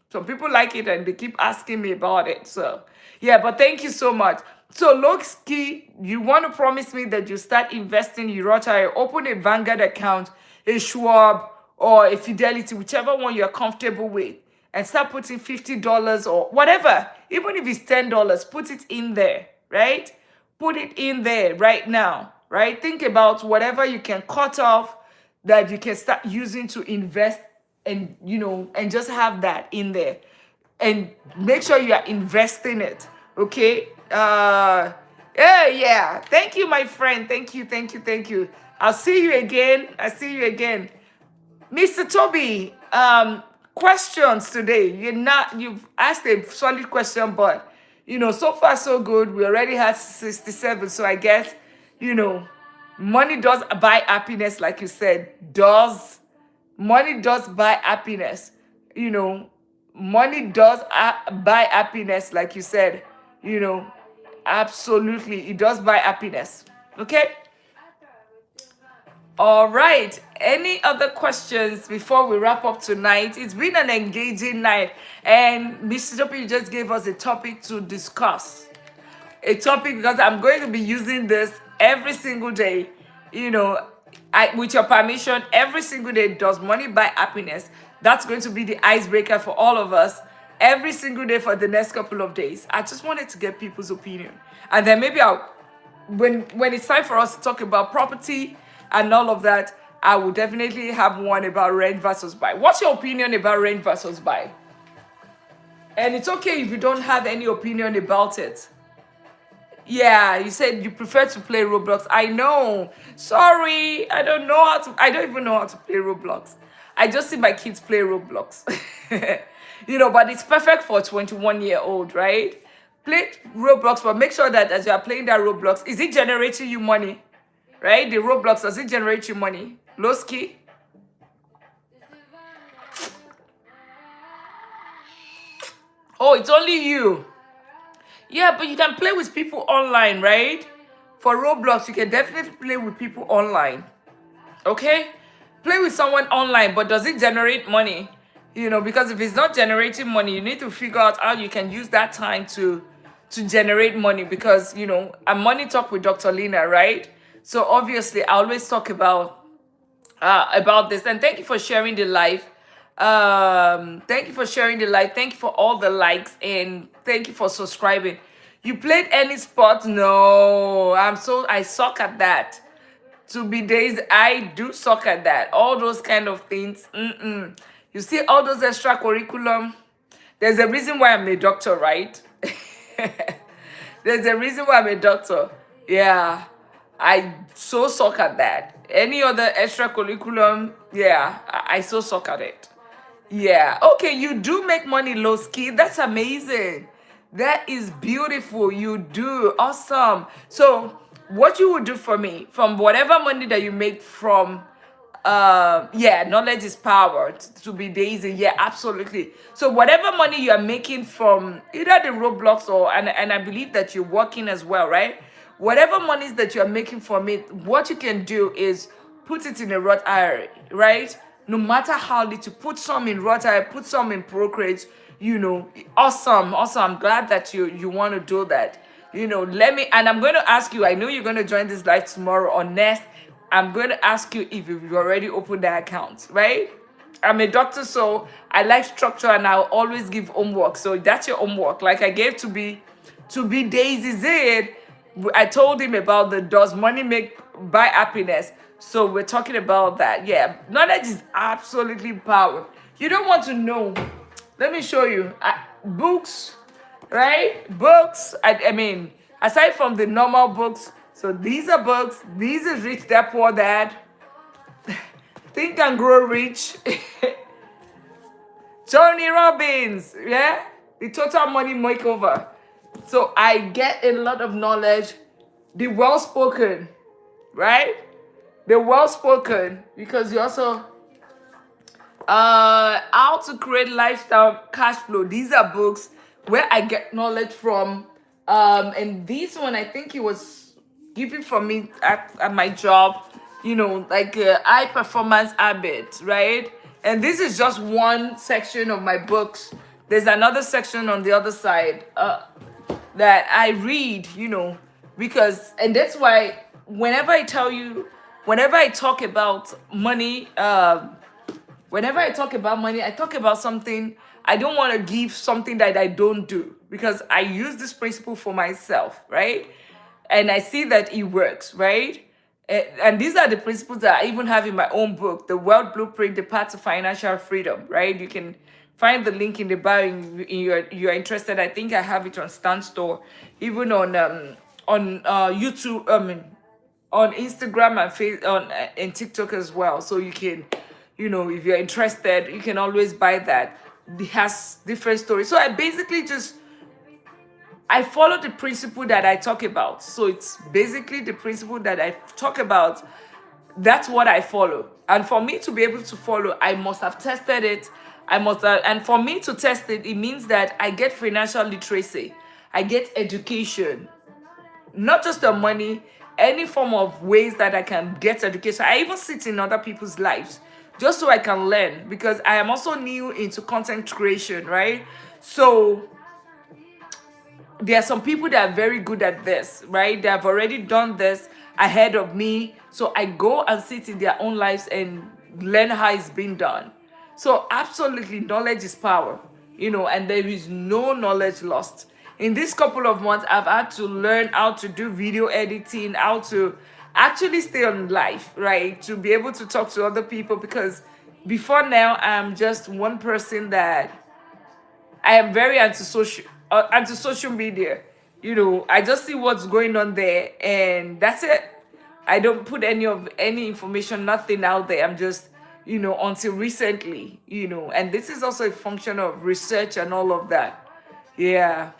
some people like it and they keep asking me about it. So, yeah, but thank you so much. So, Lowski, you want to promise me that you start investing in Roth IRA, open a Vanguard account, a Schwab, or a Fidelity, whichever one you're comfortable with, and start putting $50 or whatever. Even if it's $10, put it in there, right? Put it in there right now, right? Think about whatever you can cut off that you can start using to invest, and and just have that in there and make sure you are investing it. Okay. Yeah, thank you, my friend. Thank you. I'll see you again. Mr. Toby, questions today. You've asked a solid question, but so far so good. We already had 67, so I guess money does buy happiness, like you said. Money does buy happiness. Money does buy happiness, like you said. Absolutely, it does buy happiness. Okay. All right. Any other questions before we wrap up tonight? It's been an engaging night, and Mr. Topi just gave us a topic to discuss. A topic because I'm going to be using this every single day. With your permission, every single day. Does money buy happiness? That's going to be the icebreaker for all of us every single day for the next couple of days. I just wanted to get people's opinion, and then maybe when it's time for us to talk about property and all of that, I will definitely have one about rent versus buy. What's your opinion about rent versus buy? And it's okay if you don't have any opinion about it. Yeah, you said you prefer to play Roblox. I know. Sorry, I don't know how to. I don't even know how to play Roblox. I just see my kids play Roblox. But it's perfect for a 21-year-old, right? Play Roblox, but make sure that as you are playing that Roblox, is it generating you money? Right? The Roblox, does it generate you money? Lowski? Oh, it's only you. Yeah, but you can play with people online, right? For Roblox, you can definitely play with people online. Okay? Play with someone online, but does it generate money? Because if it's not generating money, you need to figure out how you can use that time to generate money. Because I'm Money Talk with Dr. Lina, right? So obviously, I always talk about this. And thank you for sharing the live. Thank you for sharing the live. Thank you for all the likes, and thank you for subscribing. You played any sport? No, I suck at that. To be days, I do suck at that. All those kind of things. You see all those extra curriculum. There's a reason why I'm a doctor, right? There's a reason why I'm a doctor. Yeah. I so suck at that. Any other extra curriculum, yeah, I so suck at it. Yeah. Okay, you do make money, Lowski. That's amazing. That is beautiful. You do. Awesome. So, what you would do for me, from whatever money that you make from yeah, knowledge is power, to be Daisy. Yeah, absolutely. So whatever money you are making from either the Roblox and I believe that you're working as well, right? Whatever monies that you're making from it, what you can do is put it in a Roth IRA, right? No matter how little, put some in Roth IRA, put some in brokerage. Awesome, awesome. I'm glad that you want to do that. And I'm going to ask you. I know you're going to join this live tomorrow or next. I'm going to ask you if you've already opened the account, right? I'm a doctor, so I like structure, and I'll always give homework. So that's your homework. Like I gave to be Daisy Z. I told him about the does money make buy happiness. So we're talking about that. Yeah, knowledge is absolutely power. You don't want to know. Let me show you. Books, right? Books. I mean, aside from the normal books, so these are books. These is Rich Dad Poor Dad. Think and Grow Rich. Tony Robbins, yeah? The Total Money Makeover. So I get a lot of knowledge. The well-spoken, right? The well-spoken, because you also how to create lifestyle cash flow. These are books where I get knowledge from. And this one, I think it was given for me at my job, like high performance habits, right? And this is just one section of my books. There's another section on the other side that I read, and that's why whenever I talk about money, I talk about something. I don't want to give something that I don't do, because I use this principle for myself, right? And I see that it works, right? And these are the principles that I even have in my own book, The Wealth Blueprint, The Path to Financial Freedom, right? You can find the link in the bio you're interested. I think I have it on Stan Store, even on YouTube, on Instagram and TikTok as well. So you can, if you're interested, you can always buy that. It has different stories. So I follow the principle that I talk about. So it's basically the principle that I talk about. That's what I follow. And for me to be able to follow, I must have tested it. And for me to test it, it means that I get financial literacy. I get education, not just the money, any form of ways that I can get education. I even sit in other people's lives just so I can learn, because I am also new into content creation, right? So there are some people that are very good at this, right? They have already done this ahead of me. So I go and sit in their own lives and learn how it's been done. So absolutely, knowledge is power, and there is no knowledge lost. In this couple of months, I've had to learn how to do video editing, how to actually stay on live, right? To be able to talk to other people, because before now, I'm just one person that I am very anti-social media. I just see what's going on there, and that's it. I don't put any information, nothing out there. I'm just, until recently, and this is also a function of research and all of that. Yeah.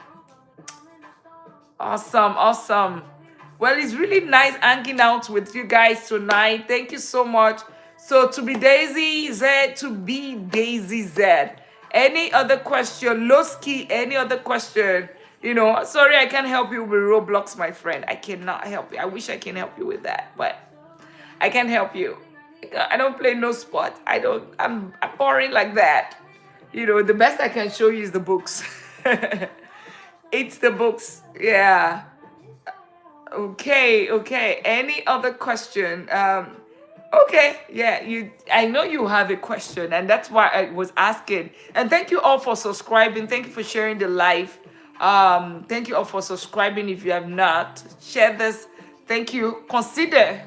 Awesome, awesome. Well, it's really nice hanging out with you guys tonight. Thank you so much. So to be Daisy Z, to be Daisy Z. Any other question? Lowski, any other question? Sorry, I can't help you with Roblox, my friend. I cannot help you. I wish I can help you with that, but I can't help you. I don't play no sport. I'm boring like that. The best I can show you is the books. It's the books. Yeah. Okay. Any other question? Okay, yeah, I know you have a question, and that's why I was asking. And thank you all for subscribing. Thank you for sharing the live. Thank you all for subscribing. If you have not, share this. Thank you. Consider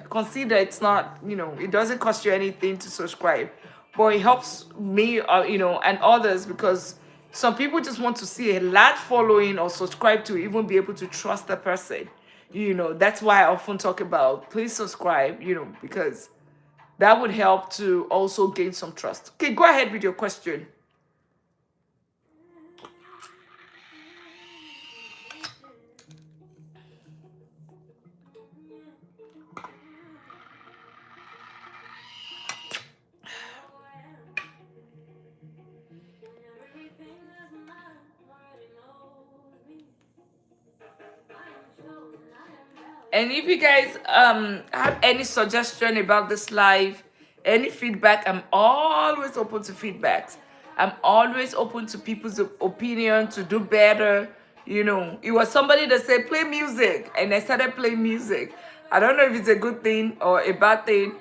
it's not, it doesn't cost you anything to subscribe, but it helps me, and others, because some people just want to see a large following or subscribe to even be able to trust the person. That's why I often talk about please subscribe, because that would help to also gain some trust. Okay, go ahead with your question. And if you guys have any suggestion about this live, any feedback, I'm always open to feedbacks. I'm always open to people's opinion to do better. It was somebody that said play music, and I started playing music. I don't know if it's a good thing or a bad thing.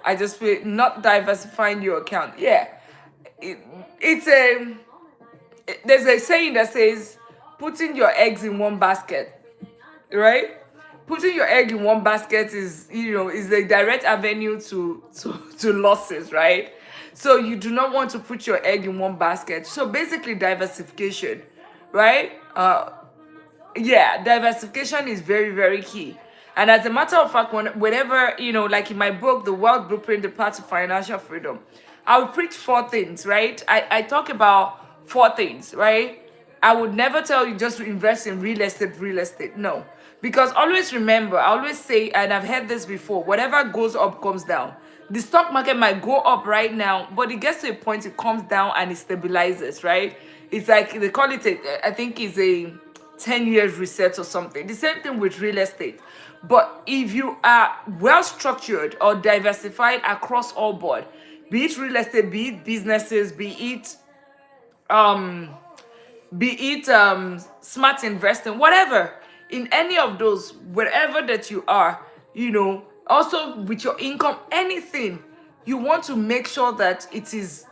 I just feel not diversifying your account. Yeah, it's there's a saying that says putting your eggs in one basket, right? Putting your egg in one basket is a direct avenue to losses, right? So you do not want to put your egg in one basket. So basically diversification, right? Yeah, diversification is very, very key. And as a matter of fact, whenever, like in my book, The Wealth Blueprint, The Path to Financial Freedom, I would preach four things, right? I talk about four things, right? I would never tell you just to invest in real estate. No. Because always remember, I always say, and I've heard this before, whatever goes up comes down. The stock market might go up right now, but it gets to a point, it comes down and it stabilizes, right? It's like, they call it, I think it's a 10 years reset or something. The same thing with real estate. But if you are well structured or diversified across all board, be it real estate, be it businesses, be it smart investing, whatever, in any of those, wherever that you are, also with your income, anything, you want to make sure that it is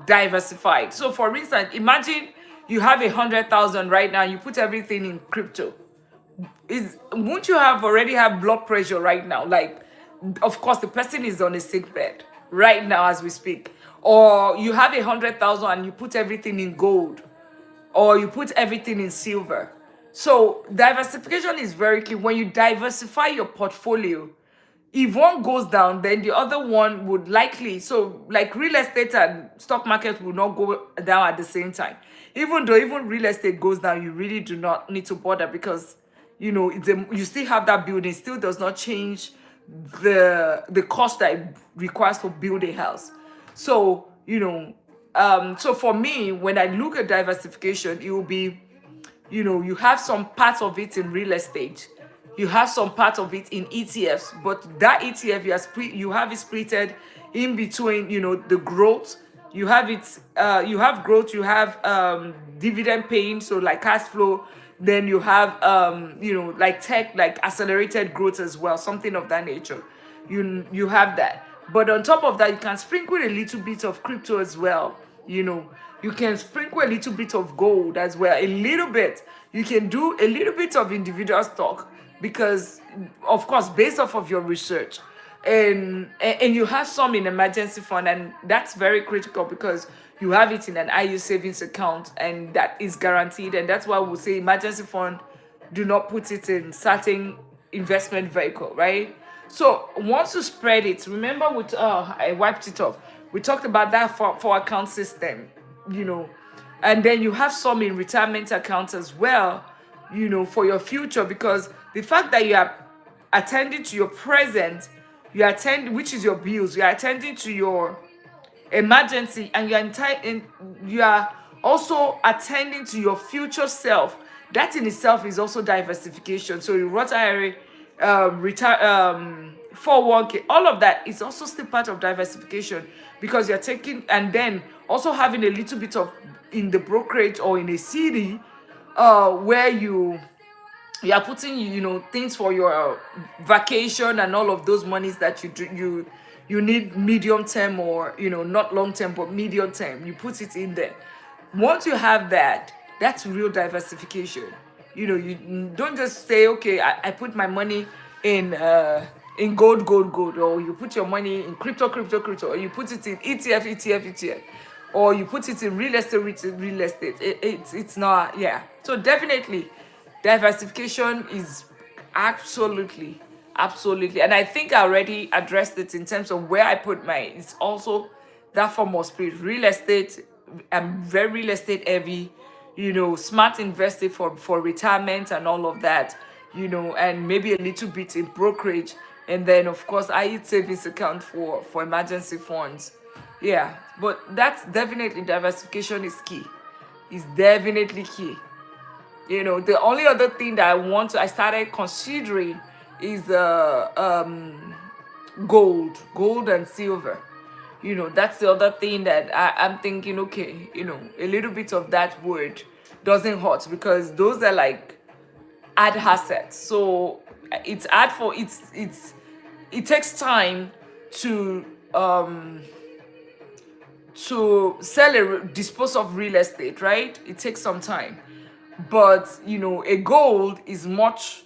diversified. So for instance, imagine you have 100,000 right now, you put everything in crypto. Won't you already have blood pressure right now? Like, of course, the person is on a sick bed right now as we speak. Or you have 100,000 and you put everything in gold, or you put everything in silver. So diversification is very key. When you diversify your portfolio, if one goes down, then the other one would likely, so like real estate and stock market will not go down at the same time. Even though even real estate goes down, you really do not need to bother, because you still have that building, still does not change the cost that it requires to build a house. So so for me, when I look at diversification, it will be, you have some parts of it in real estate, you have some part of it in ETFs, but that ETF you have it splitted in between, the growth. You have it, you have growth, you have dividend paying, so like cash flow. Then you have like tech, like accelerated growth as well, something of that nature. You have that. But on top of that, you can sprinkle a little bit of crypto as well. You can sprinkle a little bit of gold as well, a little bit. You can do a little bit of individual stock, because of course, based off of your research, and you have some in emergency fund, and that's very critical, because you have it in an IU savings account, and that is guaranteed. And that's why we say emergency fund do not put it in certain investment vehicle, right? So once you spread it, remember with I wiped it off. We talked about that for account system, you know, and then you have some in retirement accounts as well, you know, for your future, because the fact that you are attending to your present, you attend, which is your bills, you are attending to your emergency, and you are also attending to your future self. That in itself is also diversification. So your Roth IRA, retire 401k, all of that is also still part of diversification, because you're taking, and then also having a little bit of in the brokerage or in a CD, where you are putting, you know, things for your vacation and all of those monies that you need medium term, or, you know, not long term but medium term. You put it in there. Once you have that, that's real diversification. You know, you don't just say, okay, I put my money in gold, or you put your money in crypto, or you put it in ETF, or you put it in real estate. It's not, yeah. So definitely diversification is absolutely, and I think I already addressed it in terms of where I put my, it's also that form of spirit. Real estate, I'm very real estate heavy, you know, smart investing for retirement and all of that, you know, and maybe a little bit in brokerage, and then of course I use savings account for emergency funds. Yeah, but that's definitely, diversification is key. Is definitely key. You know, the only other thing that I started considering is gold and silver. You know, that's the other thing that I'm thinking, okay, you know, a little bit of that word doesn't hurt, because those are like ad assets. So it's ad for it takes time to dispose of real estate, right? It takes some time. But you know, a gold is much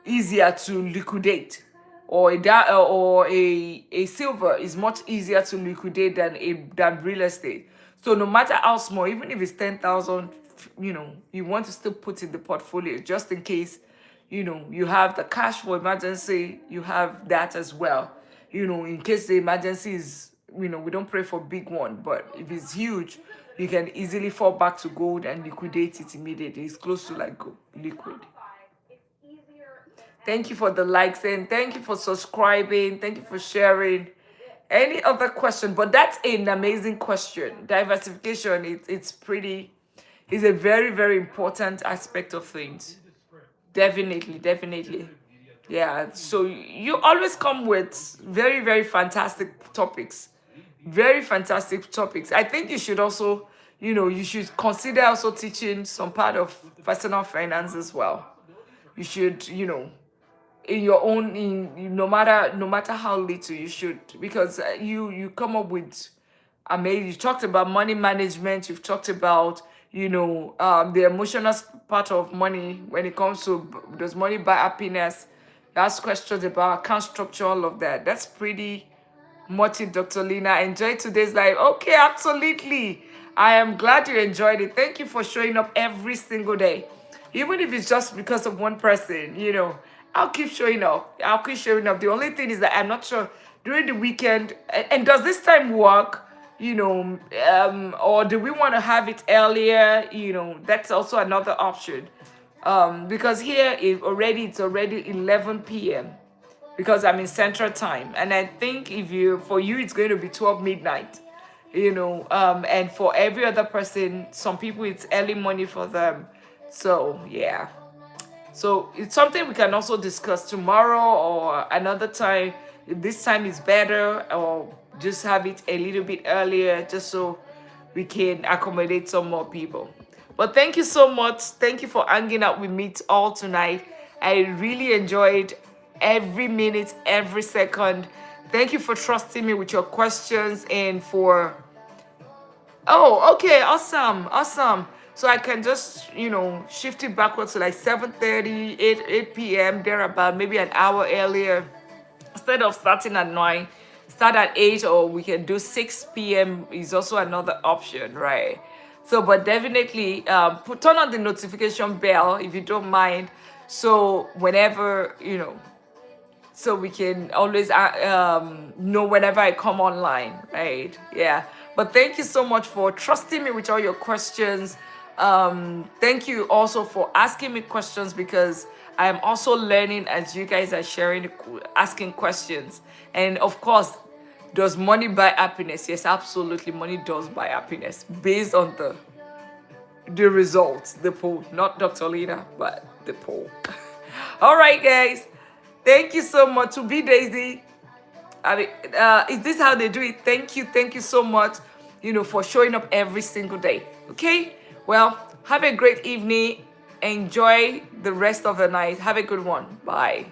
easier to liquidate, or a silver is much easier to liquidate than real estate. So no matter how small, even if it's 10,000, you know, you want to still put in the portfolio just in case, you know, you have the cash for emergency, you have that as well. You know, in case the emergency is, you know, we don't pray for big one, but if it's huge, you can easily fall back to gold and liquidate it immediately. It's close to like liquid. Thank you for the likes, and thank you for subscribing. Thank you for sharing. Any other question? But that's an amazing question. Diversification, it's a very, very important aspect of things. Definitely. Yeah. So you always come with very, very fantastic topics. Very fantastic topics. I think you should also, you know, you should consider also teaching some part of personal finance as well. You should, you know, in your own, no matter how little, you should, because you come up with, I mean, you talked about money management, you've talked about, you know, the emotional part of money when it comes to, does money buy happiness. You ask questions about account structure, all of that. That's pretty much it, Dr. Lina. Enjoy today's live. Okay, absolutely. I am glad you enjoyed it. Thank you for showing up every single day. Even if it's just because of one person, you know, I'll keep showing up. I'll keep showing up. The only thing is that I'm not sure during the weekend, and does this time work? You know, or do we want to have it earlier? You know, that's also another option. Because here it's already 11 p.m. because I'm in Central Time, and I think for you it's going to be 12 midnight. You know, and for every other person, some people it's early morning for them. So yeah. So it's something we can also discuss tomorrow or another time. If this time is better, or just have it a little bit earlier, just so we can accommodate some more people. But thank you so much. Thank you for hanging out with me all tonight. I really enjoyed every minute, every second. Thank you for trusting me with your questions and for... Oh, okay, awesome. So I can just, you know, shift it backwards to like 7:30, 8 p.m. there, about maybe an hour earlier. Instead of starting at 9, start at 8, or we can do 6 p.m. is also another option, right? So, but definitely turn on the notification bell if you don't mind. So whenever, so we can always know whenever I come online, right? Yeah. But thank you so much for trusting me with all your questions. Thank you also for asking me questions, because I am also learning as you guys are sharing, asking questions. And of course, does money buy happiness? Yes, absolutely. Money does buy happiness based on the results, the poll, not Dr. Lina, but the poll. All right, guys. Thank you so much. To be Daisy. I mean, is this how they do it? Thank you so much, for showing up every single day. Okay. Well, have a great evening. Enjoy the rest of the night. Have a good one. Bye.